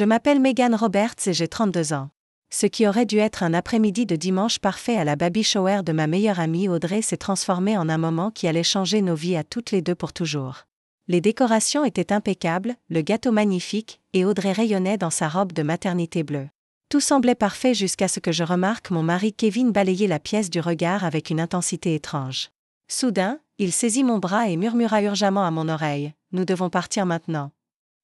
Je m'appelle Megan Roberts et j'ai 32 ans. Ce qui aurait dû être un après-midi de dimanche parfait à la baby shower de ma meilleure amie Audrey s'est transformé en un moment qui allait changer nos vies à toutes les deux pour toujours. Les décorations étaient impeccables, le gâteau magnifique, et Audrey rayonnait dans sa robe de maternité bleue. Tout semblait parfait jusqu'à ce que je remarque mon mari Kevin balayer la pièce du regard avec une intensité étrange. Soudain, il saisit mon bras et murmura urgemment à mon oreille « Nous devons partir maintenant ».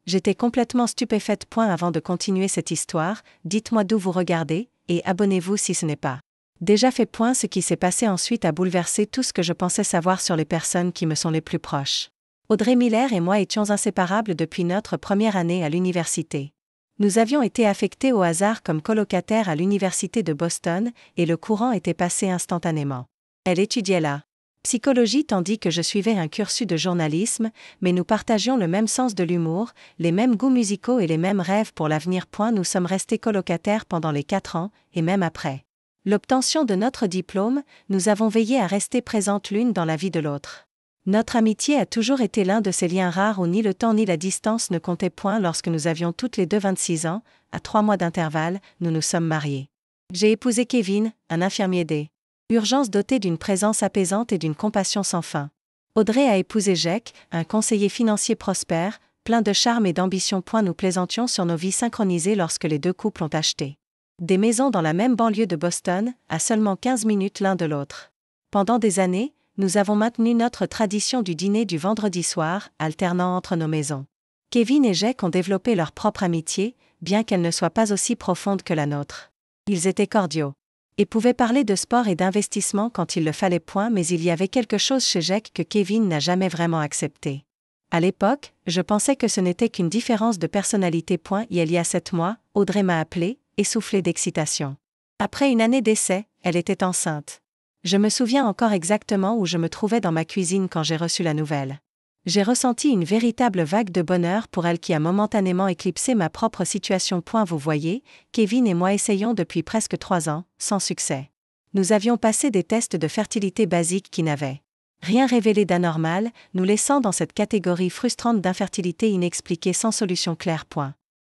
J'étais complètement stupéfaite. Avant de continuer cette histoire, dites-moi d'où vous regardez, et abonnez-vous si ce n'est pas déjà fait. Ce qui s'est passé ensuite a bouleversé tout ce que je pensais savoir sur les personnes qui me sont les plus proches. Audrey Miller et moi étions inséparables depuis notre première année à l'université. Nous avions été affectés au hasard comme colocataires à l'université de Boston, et le courant était passé instantanément. Elle étudiait la psychologie tandis que je suivais un cursus de journalisme, mais nous partagions le même sens de l'humour, les mêmes goûts musicaux et les mêmes rêves pour l'avenir. Nous sommes restés colocataires pendant les 4 ans, et même après l'obtention de notre diplôme, nous avons veillé à rester présentes l'une dans la vie de l'autre. Notre amitié a toujours été l'un de ces liens rares où ni le temps ni la distance ne comptaient. Lorsque nous avions toutes les deux 26 ans, à 3 mois d'intervalle, nous nous sommes mariés. J'ai épousé Kevin, un infirmier des urgences doté d'une présence apaisante et d'une compassion sans fin. Audrey a épousé Jake, un conseiller financier prospère, plein de charme et d'ambition. Nous plaisantions sur nos vies synchronisées lorsque les deux couples ont acheté des maisons dans la même banlieue de Boston, à seulement 15 minutes l'un de l'autre. Pendant des années, nous avons maintenu notre tradition du dîner du vendredi soir, alternant entre nos maisons. Kevin et Jake ont développé leur propre amitié, bien qu'elle ne soit pas aussi profonde que la nôtre. Ils étaient cordiaux et pouvaient parler de sport et d'investissement quand il le fallait. Mais il y avait quelque chose chez Jake que Kevin n'a jamais vraiment accepté. À l'époque, je pensais que ce n'était qu'une différence de personnalité. Il y a 7 mois, Audrey m'a appelé, essoufflée d'excitation. Après une année d'essai, elle était enceinte. Je me souviens encore exactement où je me trouvais dans ma cuisine quand j'ai reçu la nouvelle. J'ai ressenti une véritable vague de bonheur pour elle qui a momentanément éclipsé ma propre situation. Vous voyez, Kevin et moi essayons depuis presque 3 ans, sans succès. Nous avions passé des tests de fertilité basiques qui n'avaient rien révélé d'anormal, nous laissant dans cette catégorie frustrante d'infertilité inexpliquée sans solution claire.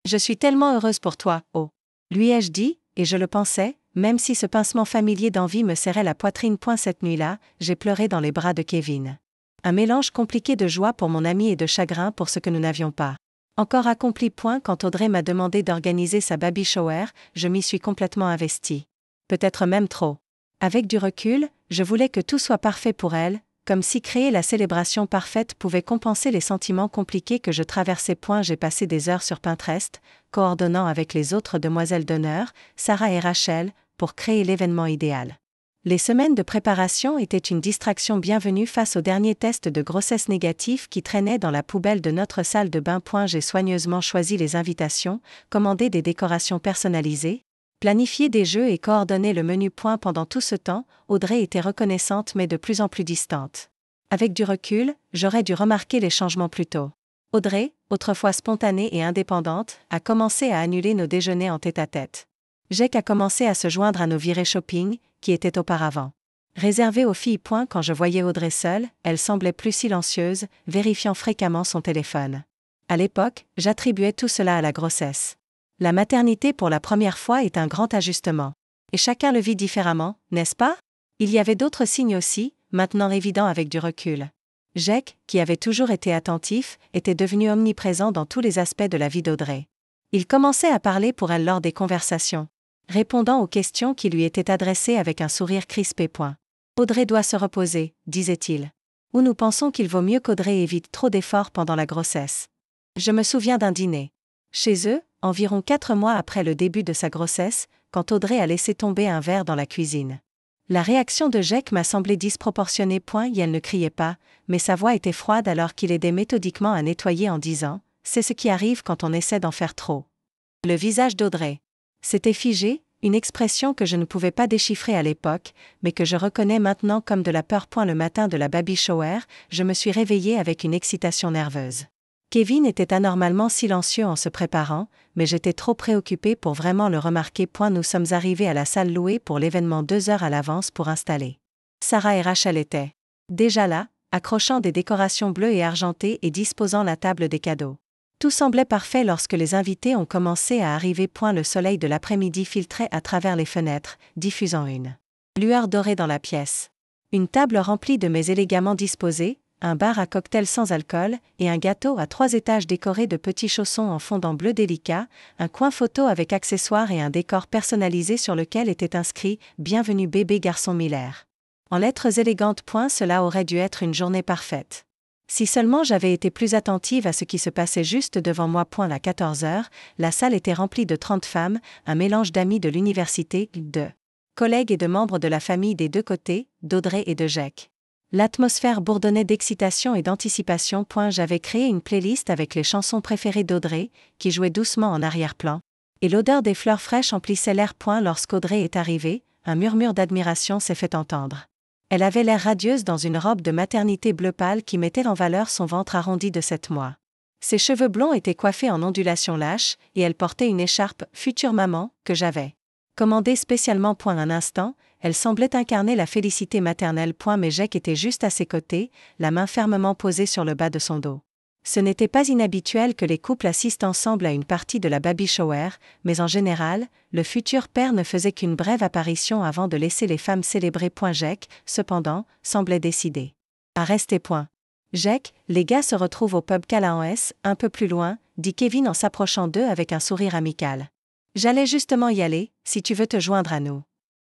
Je suis tellement heureuse pour toi, oh, lui ai-je dit, et je le pensais, même si ce pincement familier d'envie me serrait la poitrine. Cette nuit-là, j'ai pleuré dans les bras de Kevin. Un mélange compliqué de joie pour mon ami et de chagrin pour ce que nous n'avions pas encore accompli. Quand Audrey m'a demandé d'organiser sa baby shower, je m'y suis complètement investie. Peut-être même trop. Avec du recul, je voulais que tout soit parfait pour elle, comme si créer la célébration parfaite pouvait compenser les sentiments compliqués que je traversais. J'ai passé des heures sur Pinterest, coordonnant avec les autres demoiselles d'honneur, Sarah et Rachel, pour créer l'événement idéal. Les semaines de préparation étaient une distraction bienvenue face au dernier test de grossesse négatif qui traînait dans la poubelle de notre salle de bain. J'ai soigneusement choisi les invitations, commandé des décorations personnalisées, planifié des jeux et coordonné le menu. Pendant tout ce temps, Audrey était reconnaissante mais de plus en plus distante. Avec du recul, j'aurais dû remarquer les changements plus tôt. Audrey, autrefois spontanée et indépendante, a commencé à annuler nos déjeuners en tête-à-tête. Jake a commencé à se joindre à nos virées shopping, qui étaient auparavant réservées aux filles. Quand je voyais Audrey seule, elle semblait plus silencieuse, vérifiant fréquemment son téléphone. À l'époque, j'attribuais tout cela à la grossesse. La maternité pour la première fois est un grand ajustement. Et chacun le vit différemment, n'est-ce pas? Il y avait d'autres signes aussi, maintenant évidents avec du recul. Jake, qui avait toujours été attentif, était devenu omniprésent dans tous les aspects de la vie d'Audrey. Il commençait à parler pour elle lors des conversations, répondant aux questions qui lui étaient adressées avec un sourire crispé. Audrey doit se reposer, disait-il. Ou nous pensons qu'il vaut mieux qu'Audrey évite trop d'efforts pendant la grossesse. Je me souviens d'un dîner chez eux, environ 4 mois après le début de sa grossesse, quand Audrey a laissé tomber un verre dans la cuisine. La réaction de Jake m'a semblé disproportionnée. Elle ne criait pas, mais sa voix était froide alors qu'il aidait méthodiquement à nettoyer en disant « C'est ce qui arrive quand on essaie d'en faire trop ». Le visage d'Audrey s'était figé, une expression que je ne pouvais pas déchiffrer à l'époque, mais que je reconnais maintenant comme de la peur. Le matin de la baby shower, je me suis réveillée avec une excitation nerveuse. Kevin était anormalement silencieux en se préparant, mais j'étais trop préoccupée pour vraiment le remarquer. Nous sommes arrivés à la salle louée pour l'événement 2 heures à l'avance pour installer. Sarah et Rachel étaient déjà là, accrochant des décorations bleues et argentées et disposant la table des cadeaux. Tout semblait parfait lorsque les invités ont commencé à arriver. Le soleil de l'après-midi filtrait à travers les fenêtres, diffusant une lueur dorée dans la pièce. Une table remplie de mets élégamment disposés, un bar à cocktail sans alcool, et un gâteau à 3 étages décoré de petits chaussons en fondant bleu délicat, un coin photo avec accessoires et un décor personnalisé sur lequel était inscrit « Bienvenue bébé garçon Miller ». En lettres élégantes. Cela aurait dû être une journée parfaite. Si seulement j'avais été plus attentive à ce qui se passait juste devant moi. À 14h, la salle était remplie de 30 femmes, un mélange d'amis de l'université, de collègues et de membres de la famille des deux côtés, d'Audrey et de Jake. L'atmosphère bourdonnait d'excitation et d'anticipation. J'avais créé une playlist avec les chansons préférées d'Audrey, qui jouaient doucement en arrière-plan, et l'odeur des fleurs fraîches emplissait l'air. Lorsqu'Audrey est arrivée, un murmure d'admiration s'est fait entendre. Elle avait l'air radieuse dans une robe de maternité bleu pâle qui mettait en valeur son ventre arrondi de 7 mois. Ses cheveux blonds étaient coiffés en ondulations lâches, et elle portait une écharpe « Future maman » que j'avais commandée spécialement. Un instant, elle semblait incarner la félicité maternelle. Mais Jake était juste à ses côtés, la main fermement posée sur le bas de son dos. Ce n'était pas inhabituel que les couples assistent ensemble à une partie de la baby shower, mais en général, le futur père ne faisait qu'une brève apparition avant de laisser les femmes célébrer. Jake, cependant, semblait décidé à rester. Jake, les gars se retrouvent au pub Callahan's, un peu plus loin, dit Kevin en s'approchant d'eux avec un sourire amical. J'allais justement y aller, si tu veux te joindre à nous.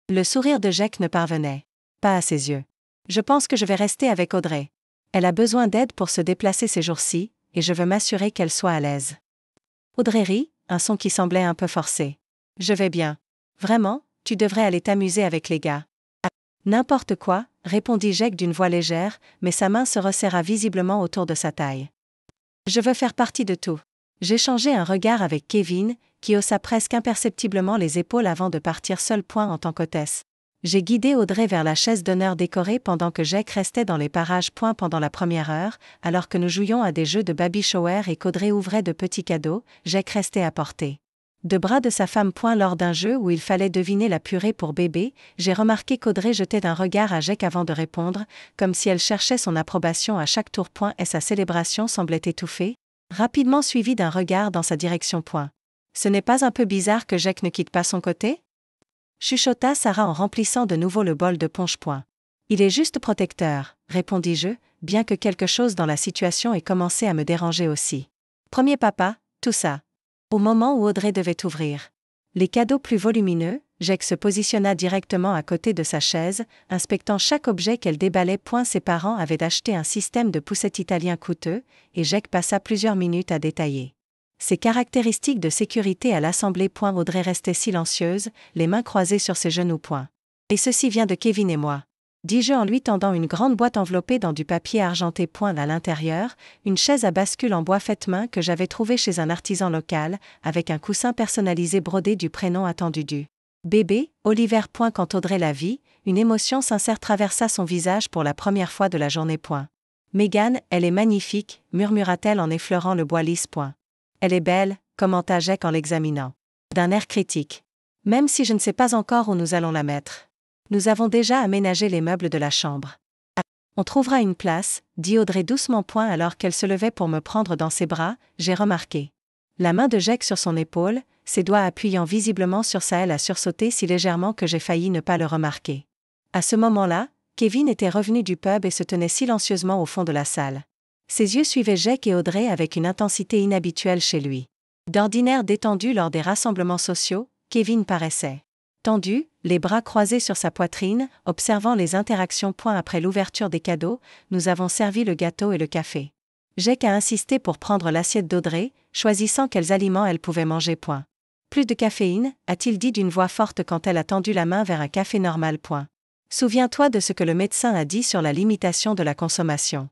Le sourire de Jake ne parvenait pas à ses yeux. Je pense que je vais rester avec Audrey. Elle a besoin d'aide pour se déplacer ces jours-ci, et je veux m'assurer qu'elle soit à l'aise. Audrey rit, un son qui semblait un peu forcé. Je vais bien. Vraiment, tu devrais aller t'amuser avec les gars. N'importe quoi, répondit Jake d'une voix légère, mais sa main se resserra visiblement autour de sa taille. Je veux faire partie de tout. J'échangeai un regard avec Kevin, qui haussa presque imperceptiblement les épaules avant de partir seul. En tant qu'hôtesse. J'ai guidé Audrey vers la chaise d'honneur décorée pendant que Jake restait dans les parages. Pendant la première heure, alors que nous jouions à des jeux de baby shower et qu'Audrey ouvrait de petits cadeaux, Jake restait à portée de bras de sa femme. Lors d'un jeu où il fallait deviner la purée pour bébé, j'ai remarqué qu'Audrey jetait un regard à Jake avant de répondre, comme si elle cherchait son approbation à chaque tour. Et sa célébration semblait étouffée, rapidement suivie d'un regard dans sa direction. Ce n'est pas un peu bizarre que Jake ne quitte pas son côté ? Chuchota Sarah en remplissant de nouveau le bol de punch. Il est juste protecteur, répondis-je, bien que quelque chose dans la situation ait commencé à me déranger aussi. Premier papa, tout ça. Au moment où Audrey devait ouvrir les cadeaux plus volumineux, Jake se positionna directement à côté de sa chaise, inspectant chaque objet qu'elle déballait. Ses parents avaient acheté un système de poussette italien coûteux, et Jake passa plusieurs minutes à détailler ses caractéristiques de sécurité à l'assemblée. Audrey restait silencieuse, les mains croisées sur ses genoux. Et ceci vient de Kevin et moi, dis-je en lui tendant une grande boîte enveloppée dans du papier argenté. À l'intérieur, une chaise à bascule en bois faite main que j'avais trouvée chez un artisan local, avec un coussin personnalisé brodé du prénom attendu du bébé, Oliver. Quand Audrey la vit, une émotion sincère traversa son visage pour la première fois de la journée. Megan, elle est magnifique, murmura-t-elle en effleurant le bois lisse. Elle est belle, commenta Jake en l'examinant d'un air critique. Même si je ne sais pas encore où nous allons la mettre. Nous avons déjà aménagé les meubles de la chambre. On trouvera une place, dit Audrey doucement. Alors qu'elle se levait pour me prendre dans ses bras, j'ai remarqué la main de Jake sur son épaule, ses doigts appuyant visiblement sur sa aile a sursauté si légèrement que j'ai failli ne pas le remarquer. À ce moment-là, Kevin était revenu du pub et se tenait silencieusement au fond de la salle. Ses yeux suivaient Jake et Audrey avec une intensité inhabituelle chez lui. D'ordinaire détendu lors des rassemblements sociaux, Kevin paraissait tendu, les bras croisés sur sa poitrine, observant les interactions. Après l'ouverture des cadeaux, nous avons servi le gâteau et le café. Jake a insisté pour prendre l'assiette d'Audrey, choisissant quels aliments elle pouvait manger. Plus de caféine, a-t-il dit d'une voix forte quand elle a tendu la main vers un café normal. Souviens-toi de ce que le médecin a dit sur la limitation de la consommation.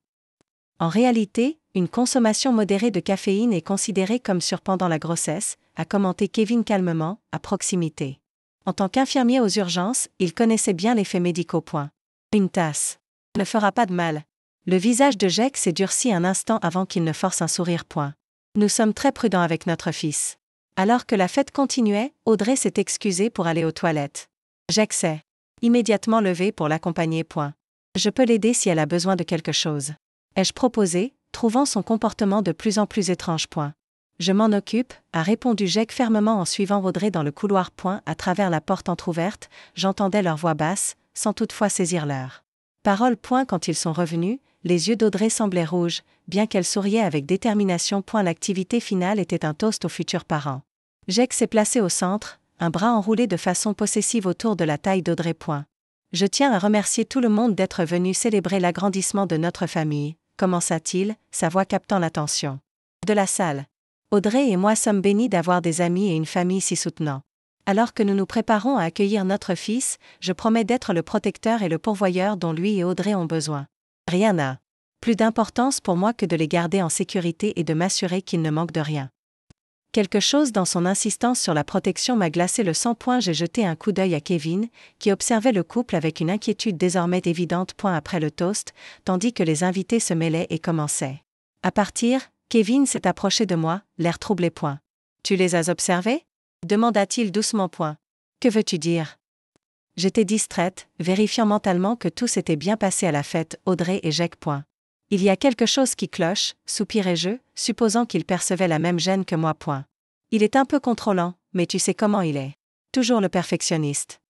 En réalité, une consommation modérée de caféine est considérée comme sûre pendant la grossesse, a commenté Kevin calmement, à proximité. En tant qu'infirmier aux urgences, il connaissait bien les faits médicaux. Une tasse ne fera pas de mal. Le visage de Jake s'est durci un instant avant qu'il ne force un sourire. Nous sommes très prudents avec notre fils. Alors que la fête continuait, Audrey s'est excusée pour aller aux toilettes. Jake s'est immédiatement levé pour l'accompagner. Je peux l'aider si elle a besoin de quelque chose. Ai-je proposé, trouvant son comportement de plus en plus étrange. Je m'en occupe, a répondu Jake fermement en suivant Audrey dans le couloir. À travers la porte entr'ouverte, j'entendais leur voix basse, sans toutefois saisir l'heure. Parole. Quand ils sont revenus, les yeux d'Audrey semblaient rouges, bien qu'elle souriait avec détermination. L'activité finale était un toast aux futurs parents. Jake s'est placé au centre, un bras enroulé de façon possessive autour de la taille d'Audrey. Je tiens à remercier tout le monde d'être venu célébrer l'agrandissement de notre famille, commença-t-il, sa voix captant l'attention de la salle. Audrey et moi sommes bénis d'avoir des amis et une famille si soutenants. Alors que nous nous préparons à accueillir notre fils, je promets d'être le protecteur et le pourvoyeur dont lui et Audrey ont besoin. Rien n'a plus d'importance pour moi que de les garder en sécurité et de m'assurer qu'ils ne manquent de rien. Quelque chose dans son insistance sur la protection m'a glacé le sang. J'ai jeté un coup d'œil à Kevin, qui observait le couple avec une inquiétude désormais évidente. Après le toast, tandis que les invités se mêlaient et commençaient à partir, Kevin s'est approché de moi, l'air troublé. Tu les as observés ? Demanda-t-il doucement. Que veux-tu dire ? J'étais distraite, vérifiant mentalement que tout s'était bien passé à la fête, Audrey et Jake. Il y a quelque chose qui cloche, soupirai-je, supposant qu'il percevait la même gêne que moi. Il est un peu contrôlant, mais tu sais comment il est. Toujours le perfectionniste.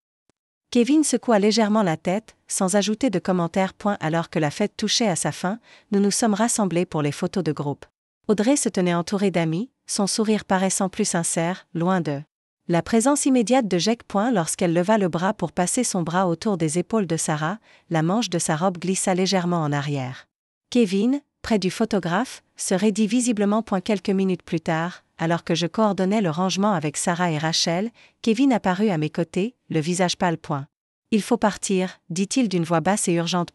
Kevin secoua légèrement la tête, sans ajouter de commentaire. Alors que la fête touchait à sa fin, nous nous sommes rassemblés pour les photos de groupe. Audrey se tenait entourée d'amis, son sourire paraissant plus sincère, loin de la présence immédiate de Jake. Lorsqu'elle leva le bras pour passer son bras autour des épaules de Sarah, la manche de sa robe glissa légèrement en arrière. Kevin, près du photographe, se raidit visiblement. Quelques minutes plus tard, alors que je coordonnais le rangement avec Sarah et Rachel, Kevin apparut à mes côtés, le visage pâle. Il faut partir, dit-il d'une voix basse et urgente.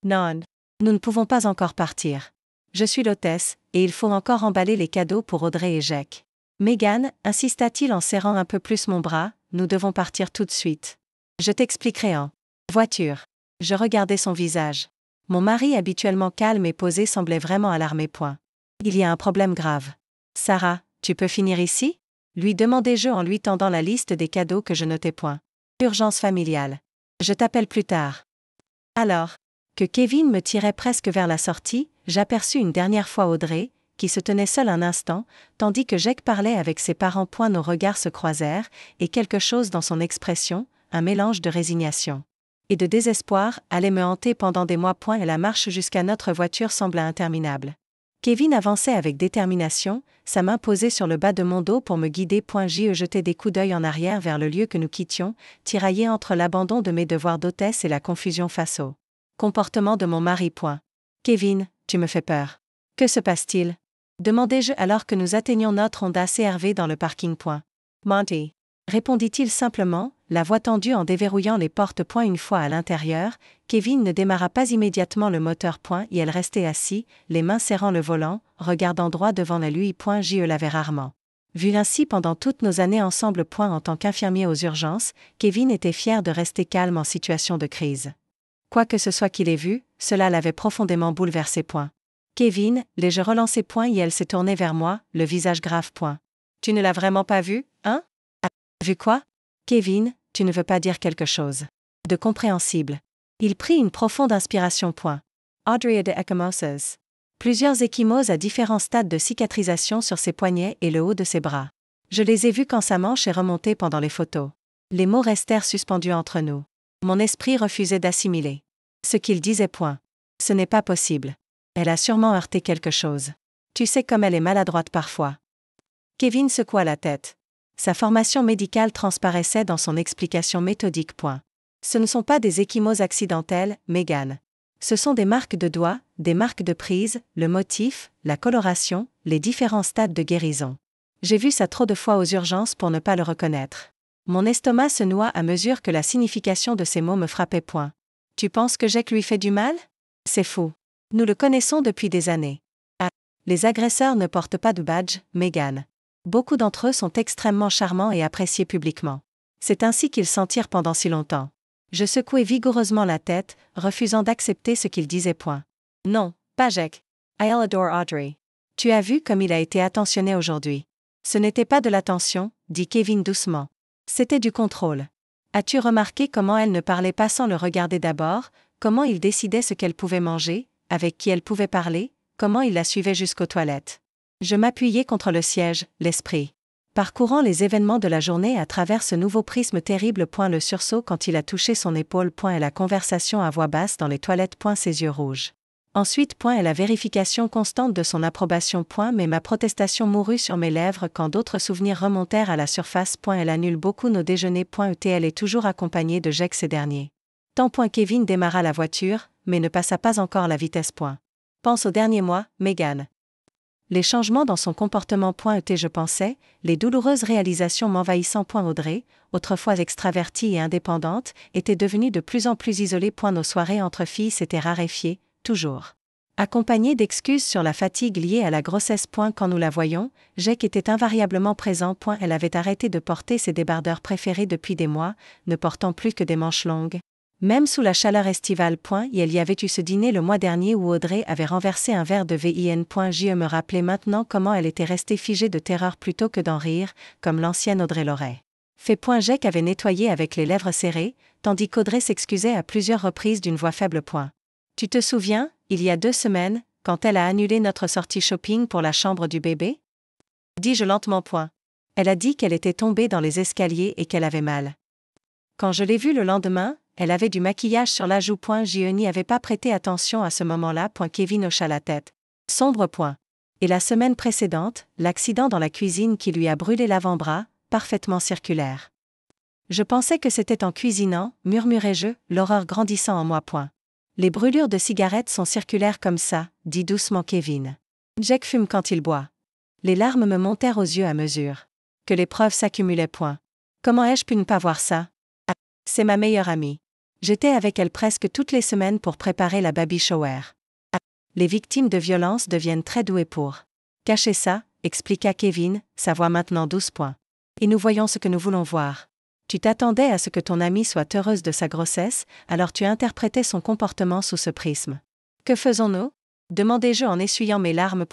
Non. Nous ne pouvons pas encore partir. Je suis l'hôtesse, et il faut encore emballer les cadeaux pour Audrey et Jake. Megan, insista-t-il en serrant un peu plus mon bras, nous devons partir tout de suite. Je t'expliquerai en voiture. Je regardais son visage. Mon mari habituellement calme et posé semblait vraiment alarmé. Il y a un problème grave. Sarah, tu peux finir ici ? Lui demandai-je en lui tendant la liste des cadeaux que je notais. Urgence familiale. Je t'appelle plus tard. Alors que Kevin me tirait presque vers la sortie, j'aperçus une dernière fois Audrey, qui se tenait seule un instant, tandis que Jake parlait avec ses parents. Nos regards se croisèrent, et quelque chose dans son expression, un mélange de résignation et de désespoir, allait me hanter pendant des mois. Et la marche jusqu'à notre voiture sembla interminable. Kevin avançait avec détermination, sa main posée sur le bas de mon dos pour me guider. J'y jetai des coups d'œil en arrière vers le lieu que nous quittions, tiraillé entre l'abandon de mes devoirs d'hôtesse et la confusion face au comportement de mon mari. Kevin, tu me fais peur. Que se passe-t-il ? Demandai-je alors que nous atteignions notre Honda CR-V dans le parking. Monty, répondit-il simplement, la voix tendue en déverrouillant les portes. Une fois à l'intérieur, Kevin ne démarra pas immédiatement le moteur. Et elle restait assis, les mains serrant le volant, regardant droit devant lui. Je l'avais rarement vu ainsi pendant toutes nos années ensemble. En tant qu'infirmier aux urgences, Kevin était fier de rester calme en situation de crise. Quoi que ce soit qu'il ait vu, cela l'avait profondément bouleversé. Kevin, l'ai-je relancé. Et elle s'est tournée vers moi, le visage grave. Tu ne l'as vraiment pas vu, hein ? Vu quoi ? Kevin, tu ne veux pas dire quelque chose de compréhensible. Il prit une profonde inspiration. Audrey a de ecchymoses. Plusieurs ecchymoses à différents stades de cicatrisation sur ses poignets et le haut de ses bras. Je les ai vus quand sa manche est remontée pendant les photos. Les mots restèrent suspendus entre nous. Mon esprit refusait d'assimiler ce qu'il disait. Ce n'est pas possible. Elle a sûrement heurté quelque chose. Tu sais comme elle est maladroite parfois. Kevin secoua la tête. Sa formation médicale transparaissait dans son explication méthodique. Ce ne sont pas des ecchymoses accidentelles, Megan. Ce sont des marques de doigts, des marques de prise, le motif, la coloration, les différents stades de guérison. J'ai vu ça trop de fois aux urgences pour ne pas le reconnaître. Mon estomac se noua à mesure que la signification de ces mots me frappait. Tu penses que Jake lui fait du mal ? C'est fou. Nous le connaissons depuis des années. Ah, les agresseurs ne portent pas de badge, Megan. Beaucoup d'entre eux sont extrêmement charmants et appréciés publiquement. C'est ainsi qu'ils s'en tirent pendant si longtemps. Je secouai vigoureusement la tête, refusant d'accepter ce qu'il disait. Non, pas Jake. I'll adore Audrey. Tu as vu comme il a été attentionné aujourd'hui. Ce n'était pas de l'attention, dit Kevin doucement. C'était du contrôle. As-tu remarqué comment elle ne parlait pas sans le regarder d'abord, comment il décidait ce qu'elle pouvait manger, avec qui elle pouvait parler, comment il la suivait jusqu'aux toilettes ? Je m'appuyais contre le siège, l'esprit. Parcourant les événements de la journée à travers ce nouveau prisme terrible. Le sursaut quand il a touché son épaule. Et la conversation à voix basse dans les toilettes. Ses yeux rouges. Ensuite. Et la vérification constante de son approbation. Mais ma protestation mourut sur mes lèvres quand d'autres souvenirs remontèrent à la surface. Elle annule beaucoup nos déjeuners. Elle est toujours accompagnée de Jake ces derniers. Kevin démarra la voiture, mais ne passa pas encore la vitesse. Pense aux derniers mois, Megan. Les changements dans son comportement. Je pensais, les douloureuses réalisations m'envahissant. Audrey, autrefois extravertie et indépendante, était devenue de plus en plus isolée. Nos soirées entre filles s'étaient raréfiées, toujours. Accompagnées d'excuses sur la fatigue liée à la grossesse. Quand nous la voyions, Jake était invariablement présent. Elle avait arrêté de porter ses débardeurs préférés depuis des mois, ne portant plus que des manches longues. Même sous la chaleur estivale. Il y avait eu ce dîner le mois dernier où Audrey avait renversé un verre de vin. Je me rappelais maintenant comment elle était restée figée de terreur plutôt que d'en rire, comme l'ancienne Audrey l'aurait fait. Jake avait nettoyé avec les lèvres serrées, tandis qu'Audrey s'excusait à plusieurs reprises d'une voix faible. Tu te souviens, il y a 2 semaines, quand elle a annulé notre sortie shopping pour la chambre du bébé? Dis-je lentement. Elle a dit qu'elle était tombée dans les escaliers et qu'elle avait mal. Quand je l'ai vue le lendemain, elle avait du maquillage sur la joue. Je n'y avais pas prêté attention à ce moment-là. Kevin hocha la tête. Sombre. Et la semaine précédente, l'accident dans la cuisine qui lui a brûlé l'avant-bras, parfaitement circulaire. Je pensais que c'était en cuisinant, murmurai-je, l'horreur grandissant en moi. Les brûlures de cigarettes sont circulaires comme ça, dit doucement Kevin. Jake fume quand il boit. Les larmes me montèrent aux yeux à mesure que les preuves s'accumulaient. Comment ai-je pu ne pas voir ça? Ah, c'est ma meilleure amie. J'étais avec elle presque toutes les semaines pour préparer la baby shower. Ah, les victimes de violences deviennent très douées pour cacher ça, expliqua Kevin, sa voix maintenant douce. Et nous voyons ce que nous voulons voir. Tu t'attendais à ce que ton amie soit heureuse de sa grossesse, alors tu interprétais son comportement sous ce prisme. Que faisons-nous? Demandai-je en essuyant mes larmes.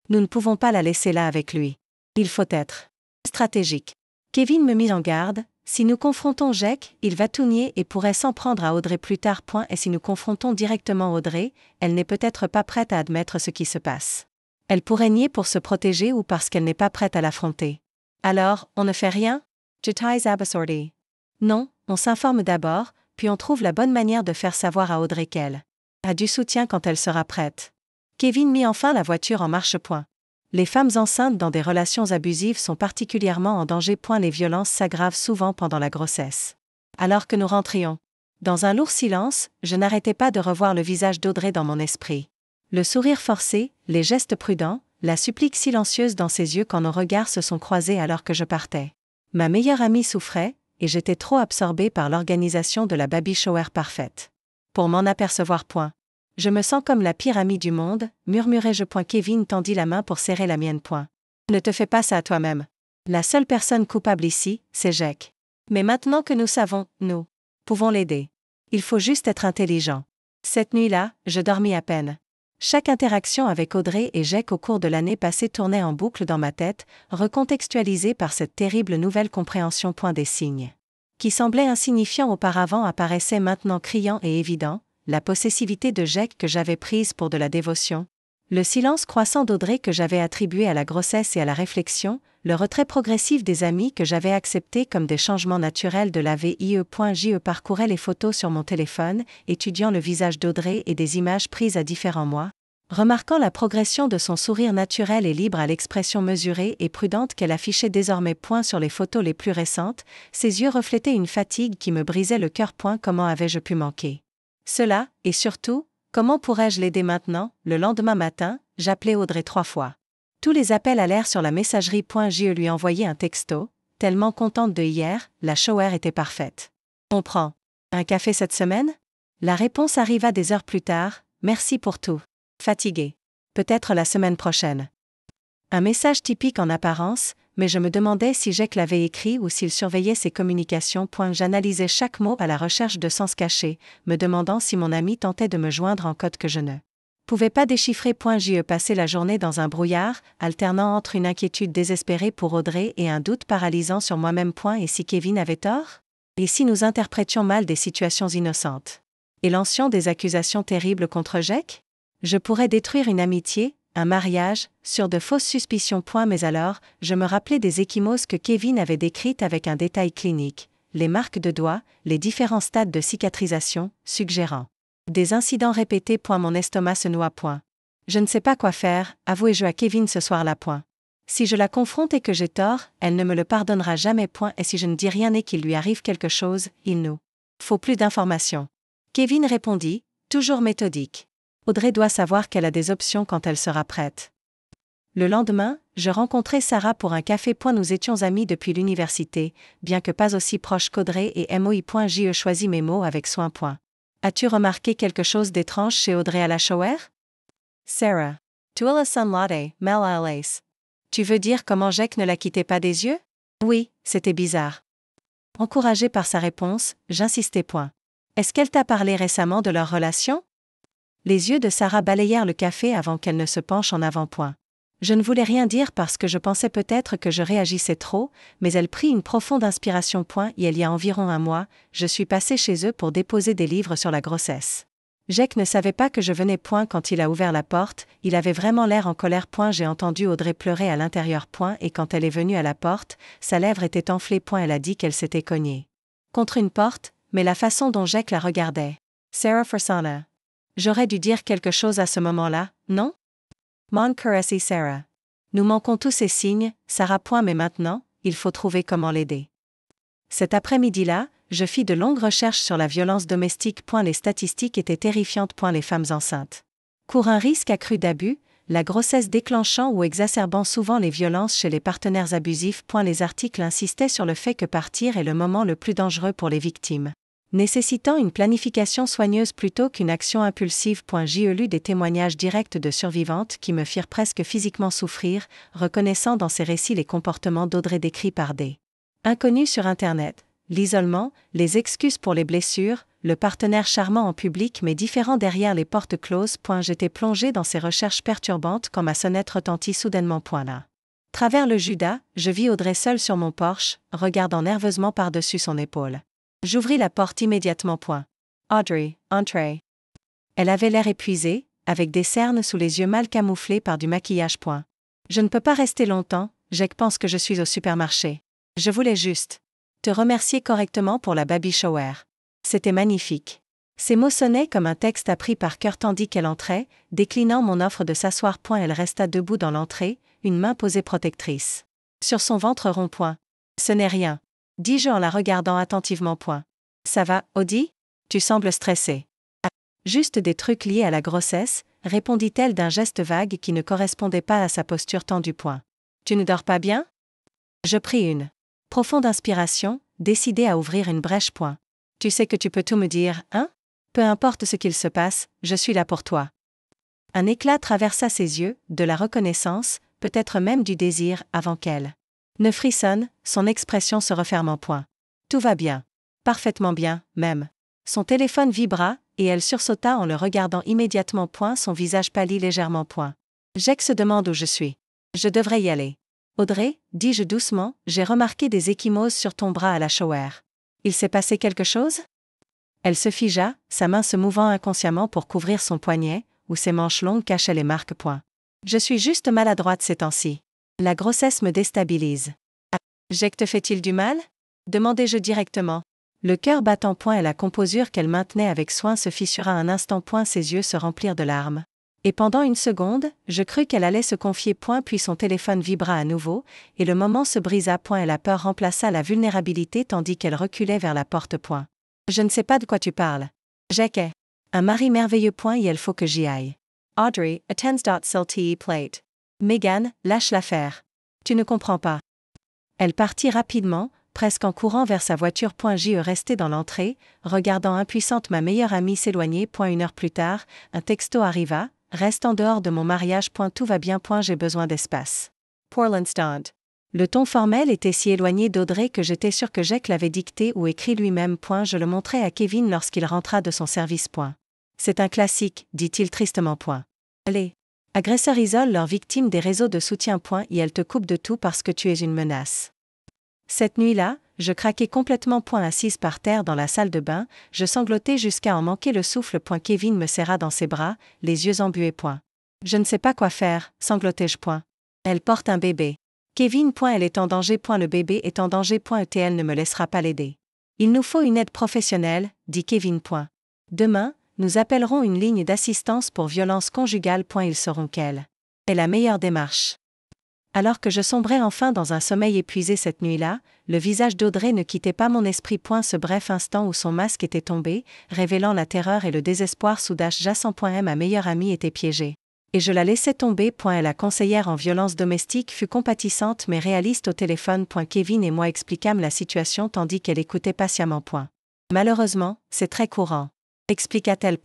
Nous ne pouvons pas la laisser là avec lui. Il faut être stratégique. Kevin me mit en garde. Si nous confrontons Jake, il va tout nier et pourrait s'en prendre à Audrey plus tard. Et si nous confrontons directement Audrey, elle n'est peut-être pas prête à admettre ce qui se passe. Elle pourrait nier pour se protéger ou parce qu'elle n'est pas prête à l'affronter. Alors, on ne fait rien? Non, on s'informe d'abord, puis on trouve la bonne manière de faire savoir à Audrey qu'elle a du soutien quand elle sera prête. Kevin mit enfin la voiture en marche. Les femmes enceintes dans des relations abusives sont particulièrement en danger. Les violences s'aggravent souvent pendant la grossesse. Alors que nous rentrions dans un lourd silence, je n'arrêtais pas de revoir le visage d'Audrey dans mon esprit. Le sourire forcé, les gestes prudents, la supplique silencieuse dans ses yeux quand nos regards se sont croisés alors que je partais. Ma meilleure amie souffrait, et j'étais trop absorbée par l'organisation de la baby shower parfaite pour m'en apercevoir. Je me sens comme la pire amie du monde, murmurai-je. Kevin tendit la main pour serrer la mienne. Ne te fais pas ça à toi-même. La seule personne coupable ici, c'est Jake. Mais maintenant que nous savons, nous pouvons l'aider. Il faut juste être intelligent. Cette nuit-là, je dormis à peine. Chaque interaction avec Audrey et Jake au cours de l'année passée tournait en boucle dans ma tête, recontextualisée par cette terrible nouvelle compréhension. Des signes qui semblaient insignifiants auparavant apparaissaient maintenant criants et évidents. La possessivité de Jake que j'avais prise pour de la dévotion, le silence croissant d'Audrey que j'avais attribué à la grossesse et à la réflexion, le retrait progressif des amis que j'avais accepté comme des changements naturels de la vie. Je parcourais les photos sur mon téléphone, étudiant le visage d'Audrey et des images prises à différents mois, remarquant la progression de son sourire naturel et libre à l'expression mesurée et prudente qu'elle affichait désormais. Sur les photos les plus récentes, ses yeux reflétaient une fatigue qui me brisait le cœur. Comment avais-je pu manquer cela, et surtout, comment pourrais-je l'aider maintenant? Le lendemain matin, j'appelai Audrey 3 fois. Tous les appels allèrent sur la messagerie. Je lui envoyai un texto, tellement contente de hier, la shower était parfaite. On prend un café cette semaine? La réponse arriva des heures plus tard, merci pour tout. Fatiguée. Peut-être la semaine prochaine. Un message typique en apparence, mais je me demandais si Jake l'avait écrit ou s'il surveillait ses communications. J'analysais chaque mot à la recherche de sens cachés, me demandant si mon ami tentait de me joindre en code que je ne pouvais pas déchiffrer. J'y passé la journée dans un brouillard, alternant entre une inquiétude désespérée pour Audrey et un doute paralysant sur moi-même. Et si Kevin avait tort? Et si nous interprétions mal des situations innocentes? Et lancions des accusations terribles contre Jake? Je pourrais détruire une amitié, un mariage, sur de fausses suspicions. Mais alors, je me rappelais des ecchymoses que Kevin avait décrites avec un détail clinique, les marques de doigts, les différents stades de cicatrisation, suggérant des incidents répétés. Mon estomac se noie. Je ne sais pas quoi faire, avouai-je à Kevin ce soir-là. Si je la confronte et que j'ai tort, elle ne me le pardonnera jamais. Et si je ne dis rien et qu'il lui arrive quelque chose, il nous faut plus d'informations. Kevin répondit, toujours méthodique. Audrey doit savoir qu'elle a des options quand elle sera prête. Le lendemain, je rencontrai Sarah pour un café. Nous étions amis depuis l'université, bien que pas aussi proches qu'Audrey et moi. J'ai choisi mes mots avec soin. As-tu remarqué quelque chose d'étrange chez Audrey à la shower? Sarah. Tu as la sunlatte, Mel à lace. Tu veux dire comment Jack ne la quittait pas des yeux? Oui, c'était bizarre. Encouragé par sa réponse, j'insistai. Est-ce qu'elle t'a parlé récemment de leur relation? Les yeux de Sarah balayèrent le café avant qu'elle ne se penche en avant. Je ne voulais rien dire parce que je pensais peut-être que je réagissais trop, mais elle prit une profonde inspiration. Et il y a environ un mois, je suis passée chez eux pour déposer des livres sur la grossesse. Jack ne savait pas que je venais. Quand il a ouvert la porte, il avait vraiment l'air en colère. J'ai entendu Audrey pleurer à l'intérieur. Et quand elle est venue à la porte, sa lèvre était enflée. Elle a dit qu'elle s'était cognée contre une porte, mais la façon dont Jack la regardait. Sarah Forsana. J'aurais dû dire quelque chose à ce moment-là, non? Mon caressé Sarah. Nous manquons tous ces signes, Sarah. Mais maintenant, il faut trouver comment l'aider. Cet après-midi-là, je fis de longues recherches sur la violence domestique. Les statistiques étaient terrifiantes. Les femmes enceintes courent un risque accru d'abus, la grossesse déclenchant ou exacerbant souvent les violences chez les partenaires abusifs. Les articles insistaient sur le fait que partir est le moment le plus dangereux pour les victimes, nécessitant une planification soigneuse plutôt qu'une action impulsive. J'ai lu des témoignages directs de survivantes qui me firent presque physiquement souffrir, reconnaissant dans ces récits les comportements d'Audrey décrits par des inconnus sur Internet. L'isolement, les excuses pour les blessures, le partenaire charmant en public mais différent derrière les portes closes. J'étais plongé dans ces recherches perturbantes quand ma sonnette retentit soudainement. Là. Travers le Judas, je vis Audrey seule sur mon porche, regardant nerveusement par-dessus son épaule. J'ouvris la porte immédiatement. Audrey, entrez. Elle avait l'air épuisée, avec des cernes sous les yeux mal camouflés par du maquillage. Je ne peux pas rester longtemps, Jack pense que je suis au supermarché. Je voulais juste te remercier correctement pour la baby shower. C'était magnifique. Ces mots sonnaient comme un texte appris par cœur tandis qu'elle entrait, déclinant mon offre de s'asseoir. Elle resta debout dans l'entrée, une main posée protectrice sur son ventre rond. Ce n'est rien, dis-je en la regardant attentivement. Ça va, Audie? Tu sembles stressée. Ah, juste des trucs liés à la grossesse, répondit-elle d'un geste vague qui ne correspondait pas à sa posture tendue. Tu ne dors pas bien? Je pris une profonde inspiration, décidée à ouvrir une brèche. Tu sais que tu peux tout me dire, hein? Peu importe ce qu'il se passe, je suis là pour toi. Un éclat traversa ses yeux, de la reconnaissance, peut-être même du désir, avant qu'elle ne frissonne, son expression se refermant. Tout va bien. Parfaitement bien, même. Son téléphone vibra, et elle sursauta en le regardant immédiatement. Son visage pâlit légèrement. Jack se demande où je suis. Je devrais y aller. Audrey, dis-je doucement, j'ai remarqué des ecchymoses sur ton bras à la shower. Il s'est passé quelque chose? Elle se figea, sa main se mouvant inconsciemment pour couvrir son poignet, où ses manches longues cachaient les marques. Je suis juste maladroite ces temps-ci. La grossesse me déstabilise. Ah, Jack te fait-il du mal? Demandai-je directement. Le cœur battant. Et la composure qu'elle maintenait avec soin se fissura un instant. Ses yeux se remplirent de larmes. Et pendant une seconde, je crus qu'elle allait se confier. Puis son téléphone vibra à nouveau, et le moment se brisa. Et la peur remplaça la vulnérabilité tandis qu'elle reculait vers la porte. Je ne sais pas de quoi tu parles. Jack est un mari merveilleux. Et il faut que j'y aille. Audrey, attends. Plate. Megan, lâche l'affaire. Tu ne comprends pas. Elle partit rapidement, presque en courant vers sa voiture. J'y restai dans l'entrée, regardant impuissante ma meilleure amie s'éloigner. Une heure plus tard, un texto arriva. Reste en dehors de mon mariage. Tout va bien. J'ai besoin d'espace. Portland Stand. Le ton formel était si éloigné d'Audrey que j'étais sûr que Jack l'avait dicté ou écrit lui-même. Je le montrai à Kevin lorsqu'il rentra de son service. C'est un classique, dit-il tristement. Les agresseurs isolent leurs victimes des réseaux de soutien. Et elles te coupent de tout parce que tu es une menace. Cette nuit-là, je craquai complètement. Assise par terre dans la salle de bain, je sanglotai jusqu'à en manquer le souffle. Kevin me serra dans ses bras, les yeux embués. Je ne sais pas quoi faire, sanglotai-je. Elle porte un bébé. Kevin. Elle est en danger. Le bébé est en danger. Elle ne me laissera pas l'aider. Il nous faut une aide professionnelle, dit Kevin. Demain, nous appellerons une ligne d'assistance pour violence conjugale. Ils sauront quelle est la meilleure démarche. Alors que je sombrais enfin dans un sommeil épuisé cette nuit-là, le visage d'Audrey ne quittait pas mon esprit. Ce bref instant où son masque était tombé, révélant la terreur et le désespoir sous-jacent. Ma meilleure amie était piégée. Et je la laissais tomber. La conseillère en violence domestique fut compatissante mais réaliste au téléphone. Kevin et moi expliquâmes la situation tandis qu'elle écoutait patiemment. Malheureusement, c'est très courant, expliqua-t-elle.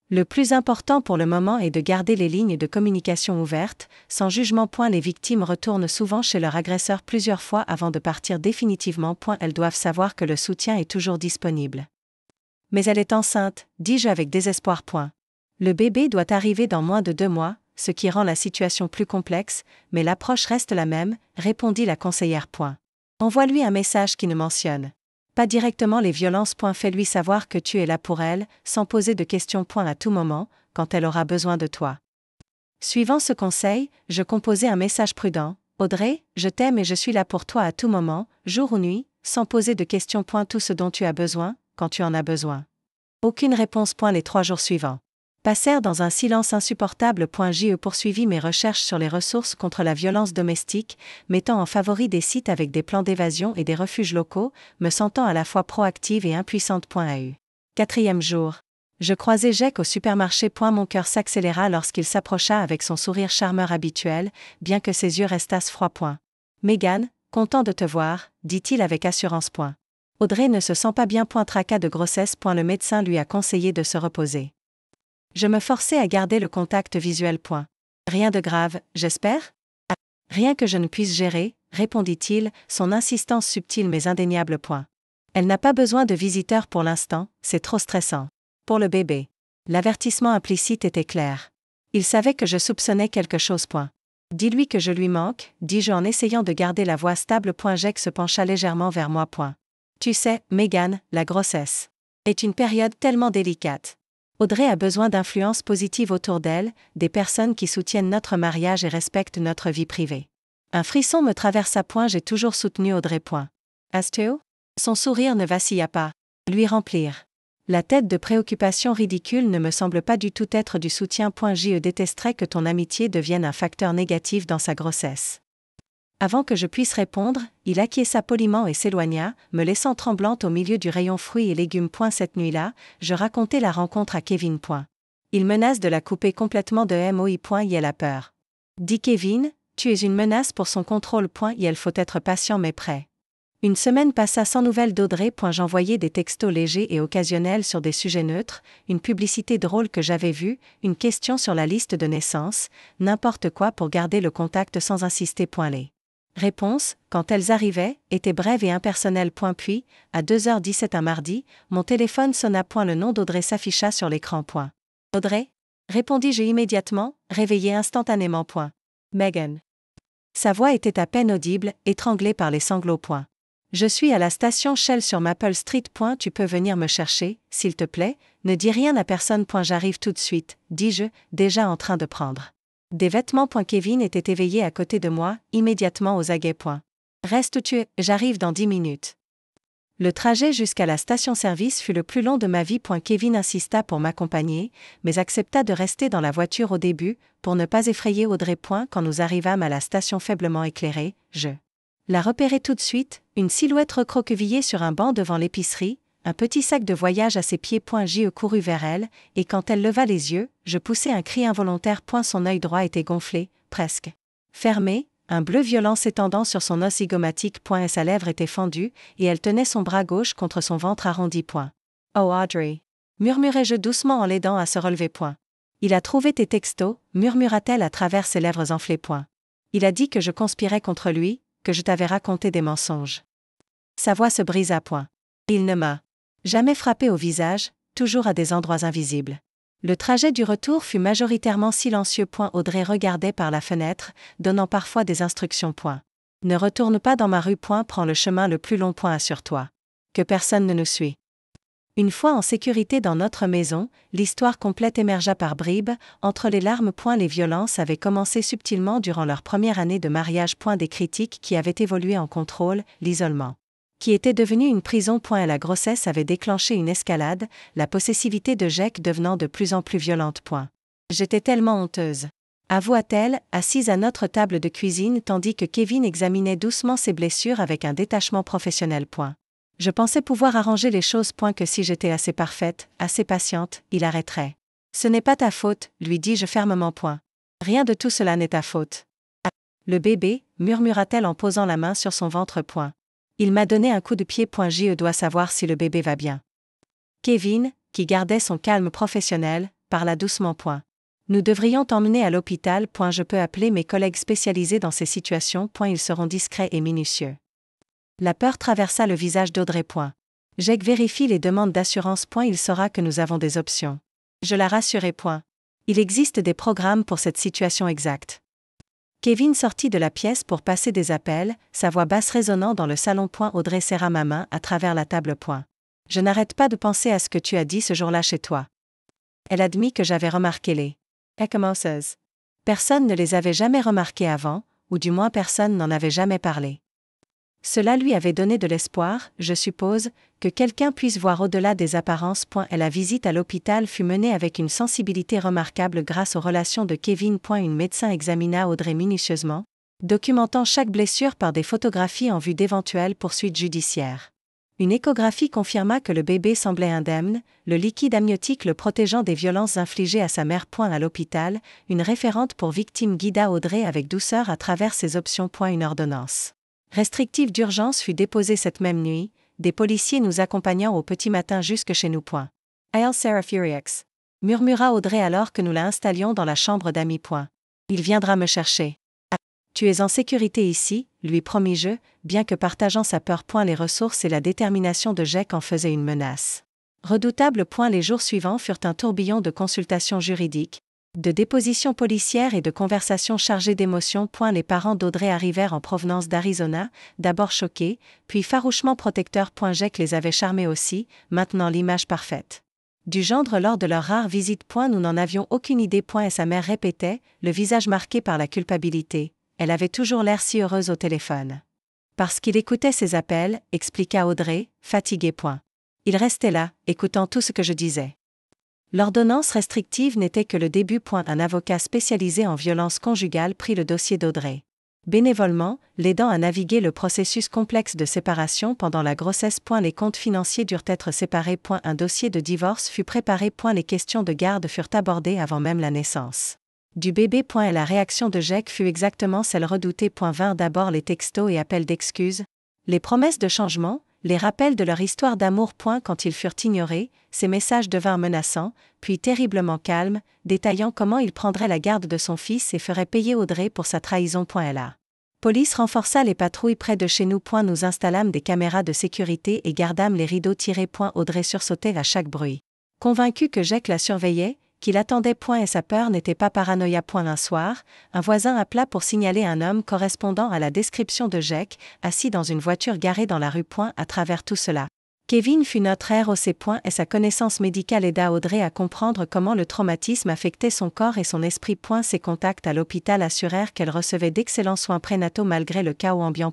Le plus important pour le moment est de garder les lignes de communication ouvertes, sans jugement. Les victimes retournent souvent chez leur agresseur plusieurs fois avant de partir définitivement. Elles doivent savoir que le soutien est toujours disponible. Mais elle est enceinte, dis-je avec désespoir. Le bébé doit arriver dans moins de 2 mois, ce qui rend la situation plus complexe, mais l'approche reste la même, répondit la conseillère. Envoie-lui un message qui ne mentionne pas directement les violences. Fais-lui savoir que tu es là pour elle, sans poser de questions. À tout moment, quand elle aura besoin de toi. Suivant ce conseil, je composai un message prudent. Audrey, je t'aime et je suis là pour toi à tout moment, jour ou nuit, sans poser de questions. Tout ce dont tu as besoin, quand tu en as besoin. Aucune réponse. Les 3 jours suivants passèrent dans un silence insupportable. Je poursuivis mes recherches sur les ressources contre la violence domestique, mettant en favori des sites avec des plans d'évasion et des refuges locaux, me sentant à la fois proactive et impuissante. 4e jour. Je croisai Jake au supermarché. Mon cœur s'accéléra lorsqu'il s'approcha avec son sourire charmeur habituel, bien que ses yeux restassent froids. Megan, content de te voir, dit-il avec assurance. Audrey ne se sent pas bien. Tracas de grossesse. Le médecin lui a conseillé de se reposer. Je me forçai à garder le contact visuel. Rien de grave, j'espère ? Rien que je ne puisse gérer, répondit-il, son insistance subtile mais indéniable. Elle n'a pas besoin de visiteurs pour l'instant, c'est trop stressant. Pour le bébé. L'avertissement implicite était clair. Il savait que je soupçonnais quelque chose. Dis-lui que je lui manque, dis-je en essayant de garder la voix stable. Jake se pencha légèrement vers moi. Tu sais, Megan, la grossesse est une période tellement délicate. Audrey a besoin d'influences positives autour d'elle, des personnes qui soutiennent notre mariage et respectent notre vie privée. Un frisson me traversa. J'ai toujours soutenu Audrey. As-tu ? Son sourire ne vacilla pas. Lui remplir la tête de préoccupation ridicule ne me semble pas du tout être du soutien. Je détesterais que ton amitié devienne un facteur négatif dans sa grossesse. Avant que je puisse répondre, il acquiesça poliment et s'éloigna, me laissant tremblante au milieu du rayon fruits et légumes. Cette nuit-là, je racontai la rencontre à Kevin. Il menace de la couper complètement de moi. Il a peur. Dit Kevin, tu es une menace pour son contrôle. Il faut être patient mais prêt. Une semaine passa sans nouvelles d'Audrey. J'envoyais des textos légers et occasionnels sur des sujets neutres, une publicité drôle que j'avais vue, une question sur la liste de naissance, n'importe quoi pour garder le contact sans insister. Les réponses, quand elles arrivaient, étaient brèves et impersonnelles. Puis, à 2h17 un mardi, mon téléphone sonna. Le nom d'Audrey s'afficha sur l'écran. Audrey ? Répondis-je immédiatement, réveillé instantanément. Megan. Sa voix était à peine audible, étranglée par les sanglots. Je suis à la station Shell sur Maple Street. Tu peux venir me chercher, s'il te plaît, ne dis rien à personne. J'arrive tout de suite, dis-je, déjà en train de prendre des vêtements. Kevin était éveillé à côté de moi, immédiatement aux aguets. Reste où tu es, j'arrive dans 10 minutes. Le trajet jusqu'à la station-service fut le plus long de ma vie. Kevin insista pour m'accompagner, mais accepta de rester dans la voiture au début, pour ne pas effrayer Audrey. Quand nous arrivâmes à la station faiblement éclairée, je la repérai tout de suite, une silhouette recroquevillée sur un banc devant l'épicerie, un petit sac de voyage à ses pieds. Je courus vers elle, et quand elle leva les yeux, je poussai un cri involontaire. Son œil droit était gonflé, presque fermé, un bleu violent s'étendant sur son os zygomatique. Sa lèvre était fendue, et elle tenait son bras gauche contre son ventre arrondi. Oh Audrey, murmurai-je doucement en l'aidant à se relever. Il a trouvé tes textos, murmura-t-elle à travers ses lèvres enflées. Il a dit que je conspirais contre lui, que je t'avais raconté des mensonges. Sa voix se brisa. Il ne m'a jamais frappé au visage, toujours à des endroits invisibles. Le trajet du retour fut majoritairement silencieux. Audrey regardait par la fenêtre, donnant parfois des instructions. Ne retourne pas dans ma rue. Prends le chemin le plus long. Assure-toi que personne ne nous suit. Une fois en sécurité dans notre maison, l'histoire complète émergea par bribes, entre les larmes. Les violences avaient commencé subtilement durant leur première année de mariage. Des critiques qui avaient évolué en contrôle, l'isolement qui était devenu une prison. La grossesse avait déclenché une escalade, la possessivité de Jake devenant de plus en plus violente. J'étais tellement honteuse, avoua-t-elle, assise à notre table de cuisine tandis que Kevin examinait doucement ses blessures avec un détachement professionnel. Je pensais pouvoir arranger les choses. Que si j'étais assez parfaite, assez patiente, il arrêterait. Ce n'est pas ta faute, lui dis-je fermement. Rien de tout cela n'est ta faute. Ah, le bébé, murmura-t-elle en posant la main sur son ventre. Il m'a donné un coup de pied. Je dois savoir si le bébé va bien. Kevin, qui gardait son calme professionnel, parla doucement. Nous devrions t'emmener à l'hôpital. Je peux appeler mes collègues spécialisés dans ces situations. Ils seront discrets et minutieux. La peur traversa le visage d'Audrey. Jake vérifie les demandes d'assurance. Il saura que nous avons des options. Je la rassurai. Il existe des programmes pour cette situation exacte. Kevin sortit de la pièce pour passer des appels, sa voix basse résonnant dans le salon. Audrey serra ma main à travers la table. Je n'arrête pas de penser à ce que tu as dit ce jour-là chez toi. Elle admit que j'avais remarqué les ecchymoses. Personne ne les avait jamais remarqués avant, ou du moins personne n'en avait jamais parlé. Cela lui avait donné de l'espoir, je suppose, que quelqu'un puisse voir au-delà des apparences. Et la visite à l'hôpital fut menée avec une sensibilité remarquable grâce aux relations de Kevin. Une médecin examina Audrey minutieusement, documentant chaque blessure par des photographies en vue d'éventuelles poursuites judiciaires. Une échographie confirma que le bébé semblait indemne, le liquide amniotique le protégeant des violences infligées à sa mère. À l'hôpital, une référente pour victimes guida Audrey avec douceur à travers ses options. Une ordonnance restrictive d'urgence fut déposée cette même nuit, des policiers nous accompagnant au petit matin jusque chez nous. I'll Sarah Furiex, murmura Audrey alors que nous la installions dans la chambre d'amis. Il viendra me chercher. Ah, tu es en sécurité ici, lui promis-je, bien que partageant sa peur. Les ressources et la détermination de Jake en faisaient une menace redoutable. Les jours suivants furent un tourbillon de consultations juridiques, de dépositions policières et de conversations chargées d'émotions. Les parents d'Audrey arrivèrent en provenance d'Arizona, d'abord choqués, puis farouchement protecteurs. Jake les avait charmés aussi, maintenant l'image parfaite du gendre lors de leur rare visite. Nous n'en avions aucune idée. Et sa mère répétait, le visage marqué par la culpabilité. Elle avait toujours l'air si heureuse au téléphone. Parce qu'il écoutait ses appels, expliqua Audrey, fatiguée. Il restait là, écoutant tout ce que je disais. L'ordonnance restrictive n'était que le début. Un avocat spécialisé en violence conjugale prit le dossier d'Audrey, bénévolement, l'aidant à naviguer le processus complexe de séparation pendant la grossesse. Les comptes financiers durent être séparés. Un dossier de divorce fut préparé. Les questions de garde furent abordées avant même la naissance du bébé. Et la réaction de Jake fut exactement celle redoutée. Vinrent d'abord les textos et appels d'excuses, les promesses de changement, les rappels de leur histoire d'amour. Quand ils furent ignorés, ces messages devinrent menaçants, puis terriblement calmes, détaillant comment il prendrait la garde de son fils et ferait payer Audrey pour sa trahison. La police renforça les patrouilles près de chez nous. Nous installâmes des caméras de sécurité et gardâmes les rideaux tirés. Audrey sursautait à chaque bruit, convaincue que Jake la surveillait, qu'il attendait. Et sa peur n'était pas paranoïa. Un soir, un voisin appela pour signaler un homme correspondant à la description de Jake, assis dans une voiture garée dans la rue. À travers tout cela, Kevin fut notre ROC. Et sa connaissance médicale aida Audrey à comprendre comment le traumatisme affectait son corps et son esprit. Ses contacts à l'hôpital assurèrent qu'elle recevait d'excellents soins prénataux malgré le chaos ambiant.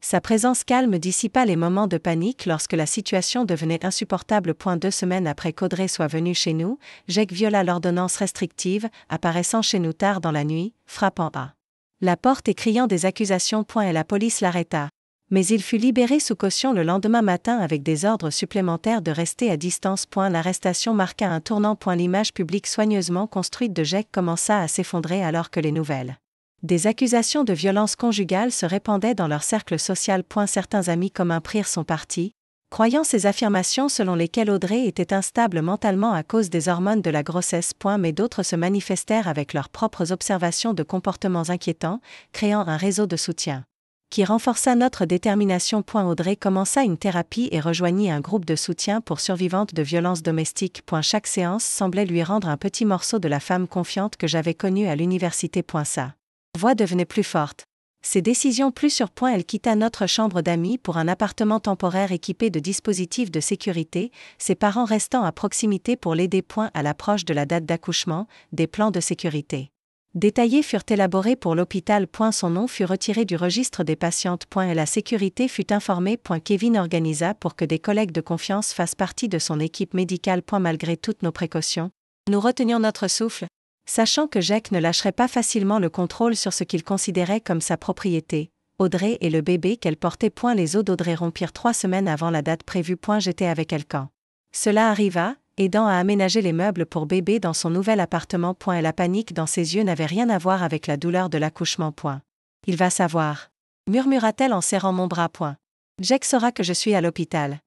Sa présence calme dissipa les moments de panique lorsque la situation devenait insupportable. 2 semaines après qu'Audrey soit venue chez nous, Jake viola l'ordonnance restrictive, apparaissant chez nous tard dans la nuit, frappant à la porte et criant des accusations. Et la police l'arrêta. Mais il fut libéré sous caution le lendemain matin avec des ordres supplémentaires de rester à distance. L'arrestation marqua un tournant. L'image publique soigneusement construite de Jake commença à s'effondrer alors que les nouvelles des accusations de violence conjugale se répandaient dans leur cercle social. Certains amis communs prirent son parti, croyant ces affirmations selon lesquelles Audrey était instable mentalement à cause des hormones de la grossesse. Mais d'autres se manifestèrent avec leurs propres observations de comportements inquiétants, créant un réseau de soutien qui renforça notre détermination. Audrey commença une thérapie et rejoignit un groupe de soutien pour survivantes de violences domestiques. Chaque séance semblait lui rendre un petit morceau de la femme confiante que j'avais connue à l'université. Sa voix devenait plus forte. Ces décisions plus sur point, elle quitta notre chambre d'amis pour un appartement temporaire équipé de dispositifs de sécurité, ses parents restant à proximité pour l'aider. À l'approche de la date d'accouchement, des plans de sécurité détaillés furent élaborés pour l'hôpital. Son nom fut retiré du registre des patientes. Et la sécurité fut informée. Kevin organisa pour que des collègues de confiance fassent partie de son équipe médicale. Malgré toutes nos précautions, nous retenions notre souffle, sachant que Jake ne lâcherait pas facilement le contrôle sur ce qu'il considérait comme sa propriété, Audrey et le bébé qu'elle portait. Les os d'Audrey rompirent 3 semaines avant la date prévue. J'étais avec elle quand cela arriva, aidant à aménager les meubles pour bébé dans son nouvel appartement. Et la panique dans ses yeux n'avait rien à voir avec la douleur de l'accouchement. Il va savoir, murmura-t-elle en serrant mon bras. Jake saura que je suis à l'hôpital.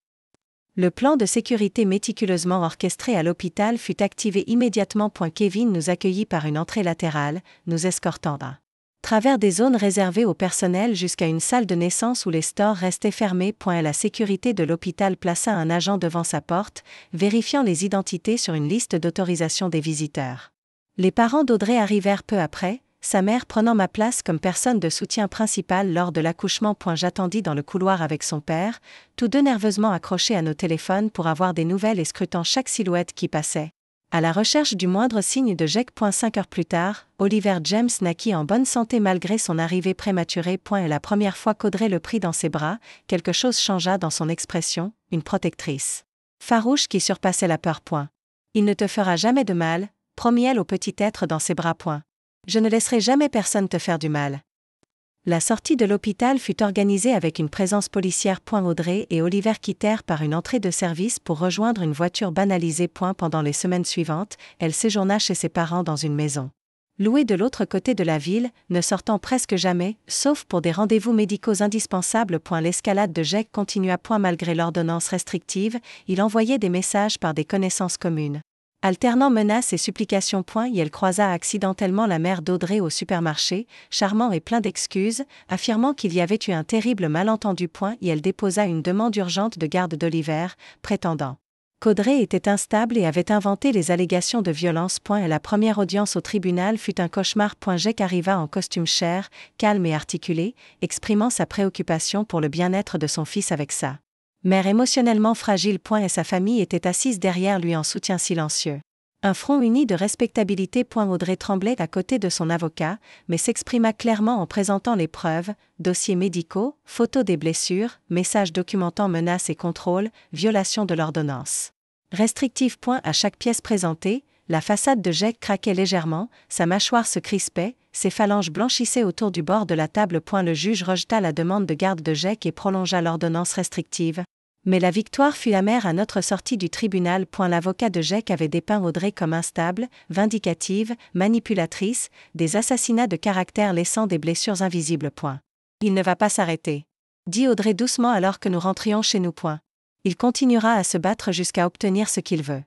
Le plan de sécurité méticuleusement orchestré à l'hôpital fut activé immédiatement. Kevin nous accueillit par une entrée latérale, nous escortant à travers des zones réservées au personnel jusqu'à une salle de naissance où les stores restaient fermés. La sécurité de l'hôpital plaça un agent devant sa porte, vérifiant les identités sur une liste d'autorisation des visiteurs. Les parents d'Audrey arrivèrent peu après, sa mère prenant ma place comme personne de soutien principale lors de l'accouchement. J'attendis dans le couloir avec son père, tous deux nerveusement accrochés à nos téléphones pour avoir des nouvelles et scrutant chaque silhouette qui passait, à la recherche du moindre signe de Jake. 5 heures plus tard, Oliver James naquit en bonne santé malgré son arrivée prématurée. Et la première fois qu'Audrey le prit dans ses bras, quelque chose changea dans son expression, une protectrice farouche qui surpassait la peur. Il ne te fera jamais de mal, promit-elle au petit être dans ses bras. Je ne laisserai jamais personne te faire du mal. La sortie de l'hôpital fut organisée avec une présence policière. Audrey et Oliver quittèrent par une entrée de service pour rejoindre une voiture banalisée. Pendant les semaines suivantes, elle séjourna chez ses parents dans une maison louée de l'autre côté de la ville, ne sortant presque jamais, sauf pour des rendez-vous médicaux indispensables. L'escalade de Jake continua. Malgré l'ordonnance restrictive, il envoyait des messages par des connaissances communes, alternant menaces et supplications. Et elle croisa accidentellement la mère d'Audrey au supermarché, charmant et plein d'excuses, affirmant qu'il y avait eu un terrible malentendu. Et elle déposa une demande urgente de garde d'Oliver, prétendant qu'Audrey était instable et avait inventé les allégations de violence. Et la première audience au tribunal fut un cauchemar. Jake arriva en costume cher, calme et articulé, exprimant sa préoccupation pour le bien-être de son fils avec sa mère émotionnellement fragile. Et sa famille était assise derrière lui en soutien silencieux. Un front uni de respectabilité. Audrey tremblait à côté de son avocat, mais s'exprima clairement en présentant les preuves, dossiers médicaux, photos des blessures, messages documentant menaces et contrôles, violation de l'ordonnance restrictive. À chaque pièce présentée, la façade de Jake craquait légèrement, sa mâchoire se crispait, ses phalanges blanchissaient autour du bord de la table. Le juge rejeta la demande de garde de Jake et prolongea l'ordonnance restrictive. Mais la victoire fut amère à notre sortie du tribunal. L'avocat de Jake avait dépeint Audrey comme instable, vindicative, manipulatrice, des assassinats de caractère laissant des blessures invisibles. Il ne va pas s'arrêter, dit Audrey doucement alors que nous rentrions chez nous. Il continuera à se battre jusqu'à obtenir ce qu'il veut.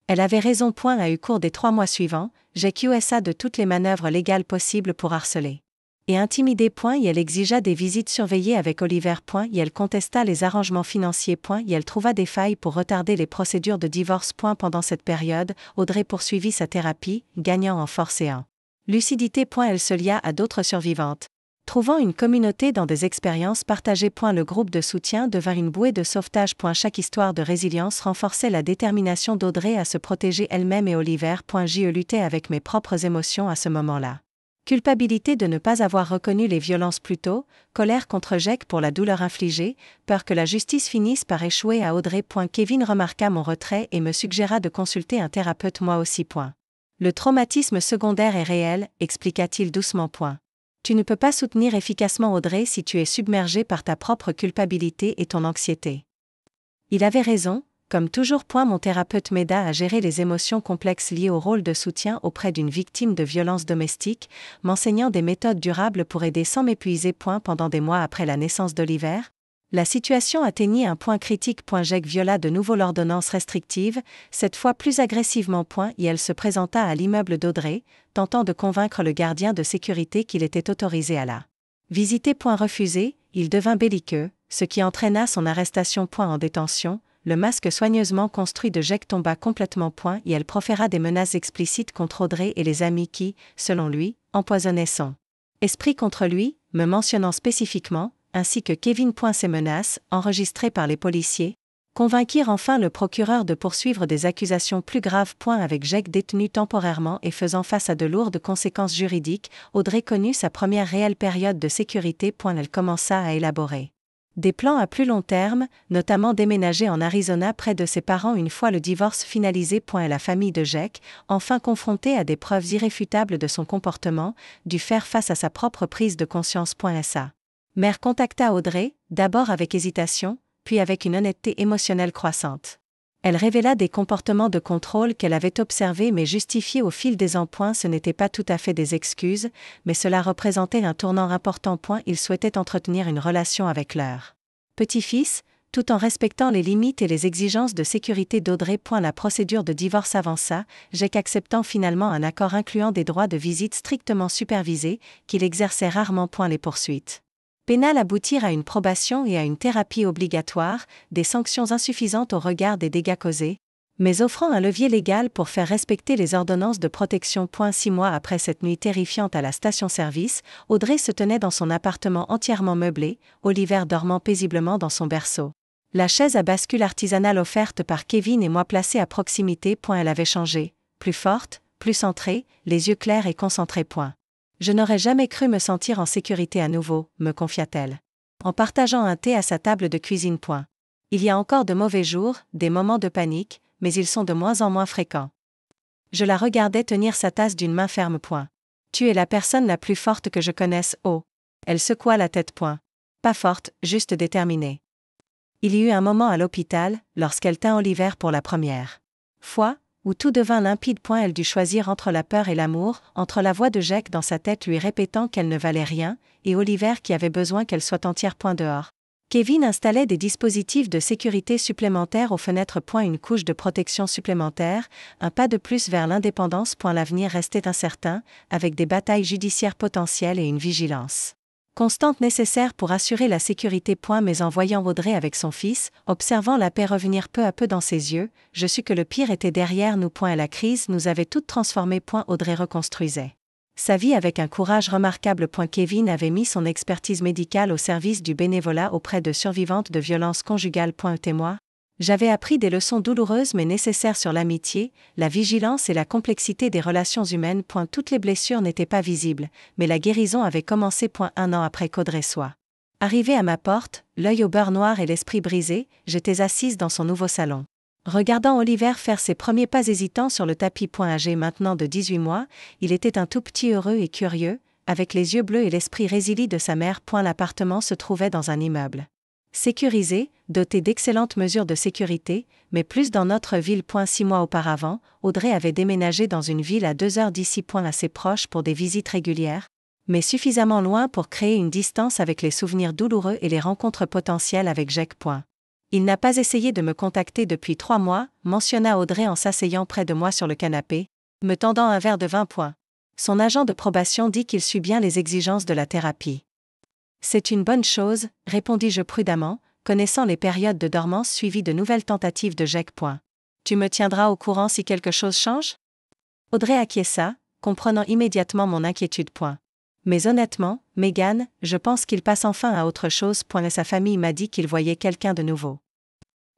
Elle avait raison. A eu cours des 3 mois suivants, Jake usa de toutes les manœuvres légales possibles pour harceler et intimider. Et elle exigea des visites surveillées avec Oliver. Et elle contesta les arrangements financiers. Et elle trouva des failles pour retarder les procédures de divorce. Pendant cette période, Audrey poursuivit sa thérapie, gagnant en force et en lucidité. Elle se lia à d'autres survivantes, trouvant une communauté dans des expériences partagées. Le groupe de soutien devint une bouée de sauvetage. Chaque histoire de résilience renforçait la détermination d'Audrey à se protéger elle-même et Oliver. J'y luttais avec mes propres émotions à ce moment-là. Culpabilité de ne pas avoir reconnu les violences plus tôt, colère contre Jake pour la douleur infligée, peur que la justice finisse par échouer à Audrey. Kevin remarqua mon retrait et me suggéra de consulter un thérapeute moi aussi. Le traumatisme secondaire est réel, expliqua-t-il doucement. Tu ne peux pas soutenir efficacement Audrey si tu es submergé par ta propre culpabilité et ton anxiété. Il avait raison, comme toujours. Mon thérapeute m'aida à gérer les émotions complexes liées au rôle de soutien auprès d'une victime de violences domestiques, m'enseignant des méthodes durables pour aider sans m'épuiser. Pendant des mois après la naissance d'Oliver, la situation atteignit un point critique. Jake viola de nouveau l'ordonnance restrictive, cette fois plus agressivement. Et elle se présenta à l'immeuble d'Audrey, tentant de convaincre le gardien de sécurité qu'il était autorisé à la visiter. Refusé, il devint belliqueux, ce qui entraîna son arrestation. En détention, le masque soigneusement construit de Jake tomba complètement. Et elle proféra des menaces explicites contre Audrey et les amis qui, selon lui, empoisonnaient son esprit contre lui, me mentionnant spécifiquement, ainsi que Kevin. Ses menaces, enregistrées par les policiers, convainquirent enfin le procureur de poursuivre des accusations plus graves. Avec Jake détenu temporairement et faisant face à de lourdes conséquences juridiques, Audrey connut sa première réelle période de sécurité. Elle commença à élaborer des plans à plus long terme, notamment déménager en Arizona près de ses parents une fois le divorce finalisé. La famille de Jake, enfin confrontée à des preuves irréfutables de son comportement, dut faire face à sa propre prise de conscience. Sa mère contacta Audrey, d'abord avec hésitation, puis avec une honnêteté émotionnelle croissante. Elle révéla des comportements de contrôle qu'elle avait observés mais justifiés au fil des ans. Ce n'était pas tout à fait des excuses, mais cela représentait un tournant important. Ils souhaitaient entretenir une relation avec leur petit-fils, tout en respectant les limites et les exigences de sécurité d'Audrey. La procédure de divorce avança, Jake acceptant finalement un accord incluant des droits de visite strictement supervisés, qu'il exerçait rarement. Les poursuites pénales aboutirent à une probation et à une thérapie obligatoire, des sanctions insuffisantes au regard des dégâts causés, mais offrant un levier légal pour faire respecter les ordonnances de protection. 6 mois après cette nuit terrifiante à la station-service, Audrey se tenait dans son appartement entièrement meublé, Oliver dormant paisiblement dans son berceau. La chaise à bascule artisanale offerte par Kevin et moi placée à proximité. Elle avait changé, plus forte, plus centrée, les yeux clairs et concentrés. Je n'aurais jamais cru me sentir en sécurité à nouveau, me confia-t-elle. En partageant un thé à sa table de cuisine. Il y a encore de mauvais jours, des moments de panique, mais ils sont de moins en moins fréquents. Je la regardais tenir sa tasse d'une main ferme. Tu es la personne la plus forte que je connaisse. Oh. Elle secoua la tête. Pas forte, juste déterminée. Il y eut un moment à l'hôpital, lorsqu'elle tint Oliver pour la première fois, où tout devint limpide. Elle dut choisir entre la peur et l'amour, entre la voix de Jake dans sa tête lui répétant qu'elle ne valait rien, et Oliver qui avait besoin qu'elle soit entière. Dehors, Kevin installait des dispositifs de sécurité supplémentaires aux fenêtres. Une couche de protection supplémentaire, un pas de plus vers l'indépendance. L'avenir restait incertain, avec des batailles judiciaires potentielles et une vigilance constante nécessaire pour assurer la sécurité. Mais en voyant Audrey avec son fils, observant la paix revenir peu à peu dans ses yeux, je sus que le pire était derrière nous. La crise nous avait toutes transformées. Audrey reconstruisait sa vie avec un courage remarquable. Kevin avait mis son expertise médicale au service du bénévolat auprès de survivantes de violences conjugales. Et moi, j'avais appris des leçons douloureuses mais nécessaires sur l'amitié, la vigilance et la complexité des relations humaines. Toutes les blessures n'étaient pas visibles, mais la guérison avait commencé. 1 an après qu'Audrey soit arrivée à ma porte, l'œil au beurre noir et l'esprit brisé, j'étais assise dans son nouveau salon, regardant Oliver faire ses premiers pas hésitants sur le tapis. Âgé maintenant de 18 mois, il était un tout petit heureux et curieux, avec les yeux bleus et l'esprit résili de sa mère. L'appartement se trouvait dans un immeuble sécurisé, doté d'excellentes mesures de sécurité, mais plus dans notre ville. 6 mois auparavant, Audrey avait déménagé dans une ville à 2 heures d'ici. Assez proche pour des visites régulières, mais suffisamment loin pour créer une distance avec les souvenirs douloureux et les rencontres potentielles avec Jake. Il n'a pas essayé de me contacter depuis 3 mois, mentionna Audrey en s'asseyant près de moi sur le canapé, me tendant un verre de vin. Son agent de probation dit qu'il suit bien les exigences de la thérapie. C'est une bonne chose, répondis-je prudemment, connaissant les périodes de dormance suivies de nouvelles tentatives de Jake. Tu me tiendras au courant si quelque chose change ? Audrey acquiesça, comprenant immédiatement mon inquiétude. Mais honnêtement, Megan, je pense qu'il passe enfin à autre chose. Sa famille m'a dit qu'il voyait quelqu'un de nouveau.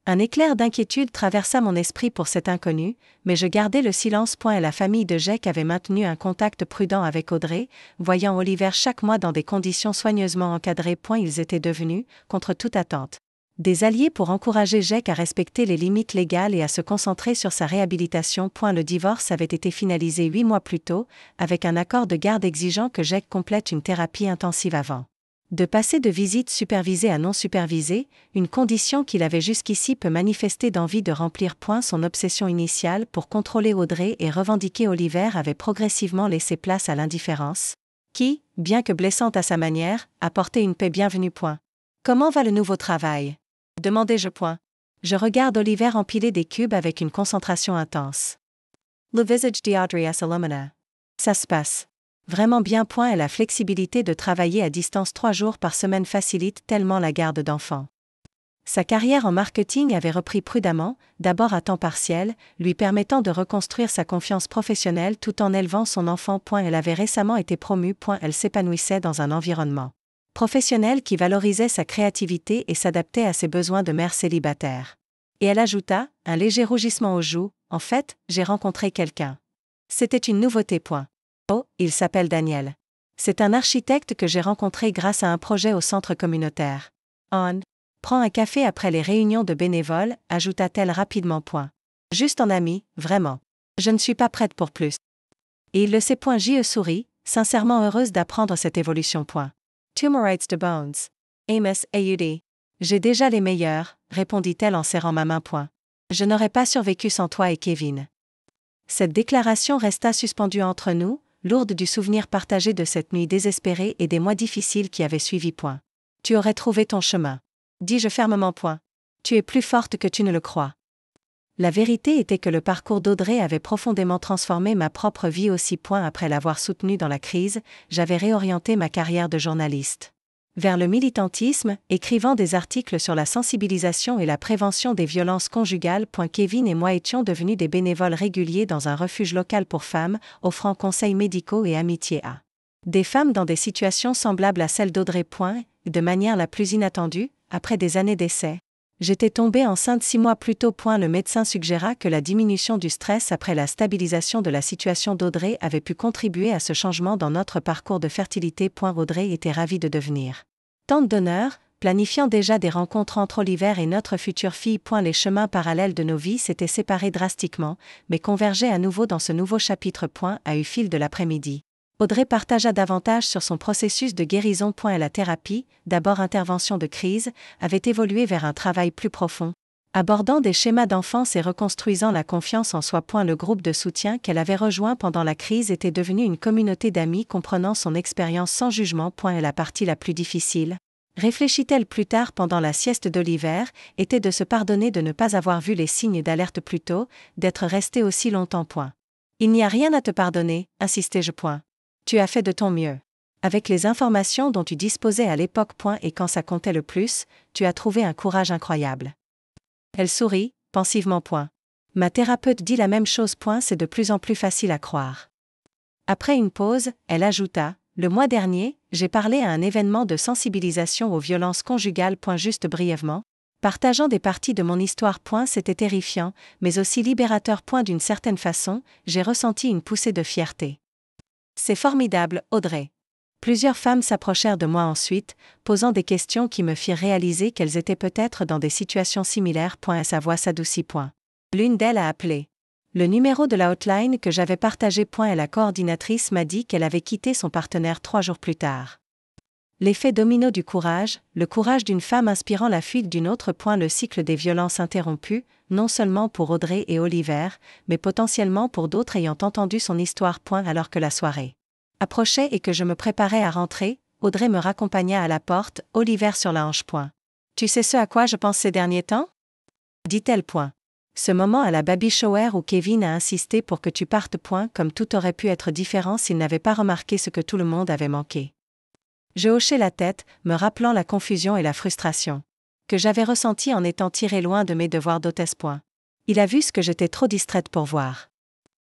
Un éclair d'inquiétude traversa mon esprit pour cet inconnu, mais je gardai le silence. La famille de Jake avait maintenu un contact prudent avec Audrey, voyant Oliver chaque mois dans des conditions soigneusement encadrées. Ils étaient devenus, contre toute attente, des alliés pour encourager Jake à respecter les limites légales et à se concentrer sur sa réhabilitation. Le divorce avait été finalisé 8 mois plus tôt, avec un accord de garde exigeant que Jake complète une thérapie intensive avant de passer de visite supervisée à non supervisée, une condition qu'il avait jusqu'ici peu manifesté d'envie de remplir. Son obsession initiale pour contrôler Audrey et revendiquer Oliver avait progressivement laissé place à l'indifférence, qui, bien que blessante à sa manière, apportait une paix bienvenue. Comment va le nouveau travail ? Demandai-je. Je regarde Oliver empiler des cubes avec une concentration intense. Le visage d'Audrey s'illumina. Ça se passe vraiment bien. Et la flexibilité de travailler à distance 3 jours par semaine facilite tellement la garde d'enfants. Sa carrière en marketing avait repris prudemment, d'abord à temps partiel, lui permettant de reconstruire sa confiance professionnelle tout en élevant son enfant. Elle avait récemment été promue. Elle s'épanouissait dans un environnement Professionnelle qui valorisait sa créativité et s'adaptait à ses besoins de mère célibataire. Et elle ajouta, un léger rougissement aux joues, en fait, j'ai rencontré quelqu'un. C'était une nouveauté. Oh, il s'appelle Daniel. C'est un architecte que j'ai rencontré grâce à un projet au centre communautaire. On prend un café après les réunions de bénévoles, ajouta-t-elle rapidement. Juste en ami, vraiment. Je ne suis pas prête pour plus. Et il le sait. J.E. sourit, sincèrement heureuse d'apprendre cette évolution. Tumorites de Bones. Amos Aud. J'ai déjà les meilleurs, répondit-elle en serrant ma main. Je n'aurais pas survécu sans toi et Kevin. Cette déclaration resta suspendue entre nous, lourde du souvenir partagé de cette nuit désespérée et des mois difficiles qui avaient suivi. Tu aurais trouvé ton chemin. Dis-je fermement. Tu es plus forte que tu ne le crois. La vérité était que le parcours d'Audrey avait profondément transformé ma propre vie aussi. Après l'avoir soutenue dans la crise, j'avais réorienté ma carrière de journaliste vers le militantisme, écrivant des articles sur la sensibilisation et la prévention des violences conjugales. Kevin et moi étions devenus des bénévoles réguliers dans un refuge local pour femmes, offrant conseils médicaux et amitié à des femmes dans des situations semblables à celles d'Audrey. De manière la plus inattendue, après des années d'essais, j'étais tombée enceinte 6 mois plus tôt. Le médecin suggéra que la diminution du stress après la stabilisation de la situation d'Audrey avait pu contribuer à ce changement dans notre parcours de fertilité. Audrey était ravie de devenir tante d'honneur, planifiant déjà des rencontres entre Oliver et notre future fille. Les chemins parallèles de nos vies s'étaient séparés drastiquement, mais convergeaient à nouveau dans ce nouveau chapitre. À eu fil de l'après-midi, Audrey partagea davantage sur son processus de guérison. Et la thérapie, d'abord intervention de crise, avait évolué vers un travail plus profond, abordant des schémas d'enfance et reconstruisant la confiance en soi. Le groupe de soutien qu'elle avait rejoint pendant la crise était devenu une communauté d'amis comprenant son expérience sans jugement. Et la partie la plus difficile, réfléchit-elle plus tard pendant la sieste d'Oliver, était de se pardonner de ne pas avoir vu les signes d'alerte plus tôt, d'être resté aussi longtemps. Il n'y a rien à te pardonner, insistai-je. Tu as fait de ton mieux. Avec les informations dont tu disposais à l'époque. Et quand ça comptait le plus, tu as trouvé un courage incroyable. Elle sourit, pensivement. Ma thérapeute dit la même chose. C'est de plus en plus facile à croire. Après une pause, elle ajouta, le mois dernier, j'ai parlé à un événement de sensibilisation aux violences conjugales. Juste brièvement, partageant des parties de mon histoire. C'était terrifiant, mais aussi libérateur. D'une certaine façon, j'ai ressenti une poussée de fierté. C'est formidable, Audrey. Plusieurs femmes s'approchèrent de moi ensuite, posant des questions qui me firent réaliser qu'elles étaient peut-être dans des situations similaires. Sa voix s'adoucit. L'une d'elles a appelé le numéro de la hotline que j'avais partagé. Et la coordinatrice m'a dit qu'elle avait quitté son partenaire 3 jours plus tard. L'effet domino du courage, le courage d'une femme inspirant la fuite d'une autre. Le cycle des violences interrompu, non seulement pour Audrey et Oliver, mais potentiellement pour d'autres ayant entendu son histoire. Alors que la soirée approchait et que je me préparais à rentrer, Audrey me raccompagna à la porte, Oliver sur la hanche. Tu sais ce à quoi je pense ces derniers temps? Dit-elle. Ce moment à la baby shower où Kevin a insisté pour que tu partes. Comme tout aurait pu être différent s'il n'avait pas remarqué ce que tout le monde avait manqué. Je hochai la tête, me rappelant la confusion et la frustration que j'avais ressentie en étant tirée loin de mes devoirs d'hôtesse. Il a vu ce que j'étais trop distraite pour voir.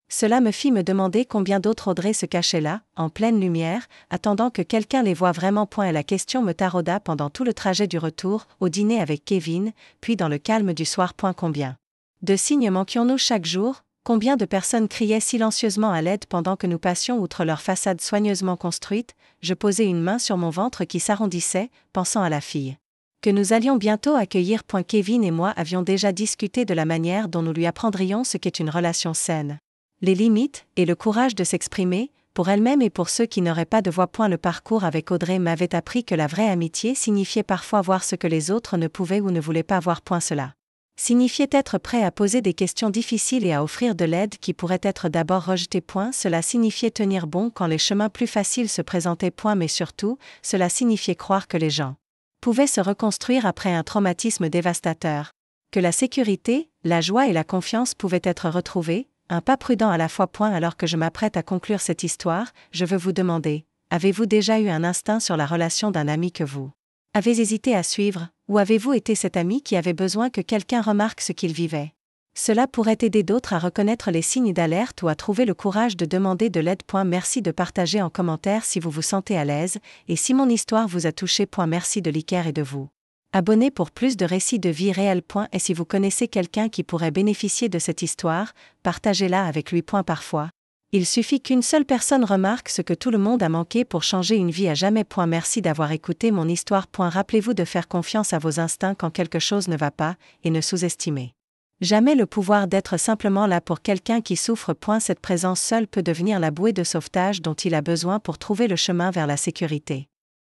Cela me fit me demander combien d'autres Audrey se cachaient là, en pleine lumière, attendant que quelqu'un les voie vraiment. Et la question me tarauda pendant tout le trajet du retour, au dîner avec Kevin, puis dans le calme du soir. Combien de signes manquions-nous chaque jour? Combien de personnes criaient silencieusement à l'aide pendant que nous passions outre leur façade soigneusement construite? Je posai une main sur mon ventre qui s'arrondissait, pensant à la fille que nous allions bientôt accueillir. Kevin et moi avions déjà discuté de la manière dont nous lui apprendrions ce qu'est une relation saine, les limites et le courage de s'exprimer, pour elle-même et pour ceux qui n'auraient pas de voix. Le parcours avec Audrey m'avait appris que la vraie amitié signifiait parfois voir ce que les autres ne pouvaient ou ne voulaient pas voir. Cela signifiait être prêt à poser des questions difficiles et à offrir de l'aide qui pourrait être d'abord rejetée. Cela signifiait tenir bon quand les chemins plus faciles se présentaient. Mais surtout, cela signifiait croire que les gens pouvaient se reconstruire après un traumatisme dévastateur, que la sécurité, la joie et la confiance pouvaient être retrouvées, un pas prudent à la fois. Alors que je m'apprête à conclure cette histoire, je veux vous demander, avez-vous déjà eu un instinct sur la relation d'un ami que vous avez hésité à suivre, ou avez-vous été cet ami qui avait besoin que quelqu'un remarque ce qu'il vivait? Cela pourrait aider d'autres à reconnaître les signes d'alerte ou à trouver le courage de demander de l'aide. Merci de partager en commentaire si vous vous sentez à l'aise, et si mon histoire vous a touché. Merci de liker et de vous abonner pour plus de récits de vie réelle. Et si vous connaissez quelqu'un qui pourrait bénéficier de cette histoire, partagez-la avec lui. Parfois, il suffit qu'une seule personne remarque ce que tout le monde a manqué pour changer une vie à jamais. Merci d'avoir écouté mon histoire. Rappelez-vous de faire confiance à vos instincts quand quelque chose ne va pas, et ne sous-estimez jamais le pouvoir d'être simplement là pour quelqu'un qui souffre. Cette présence seule peut devenir la bouée de sauvetage dont il a besoin pour trouver le chemin vers la sécurité.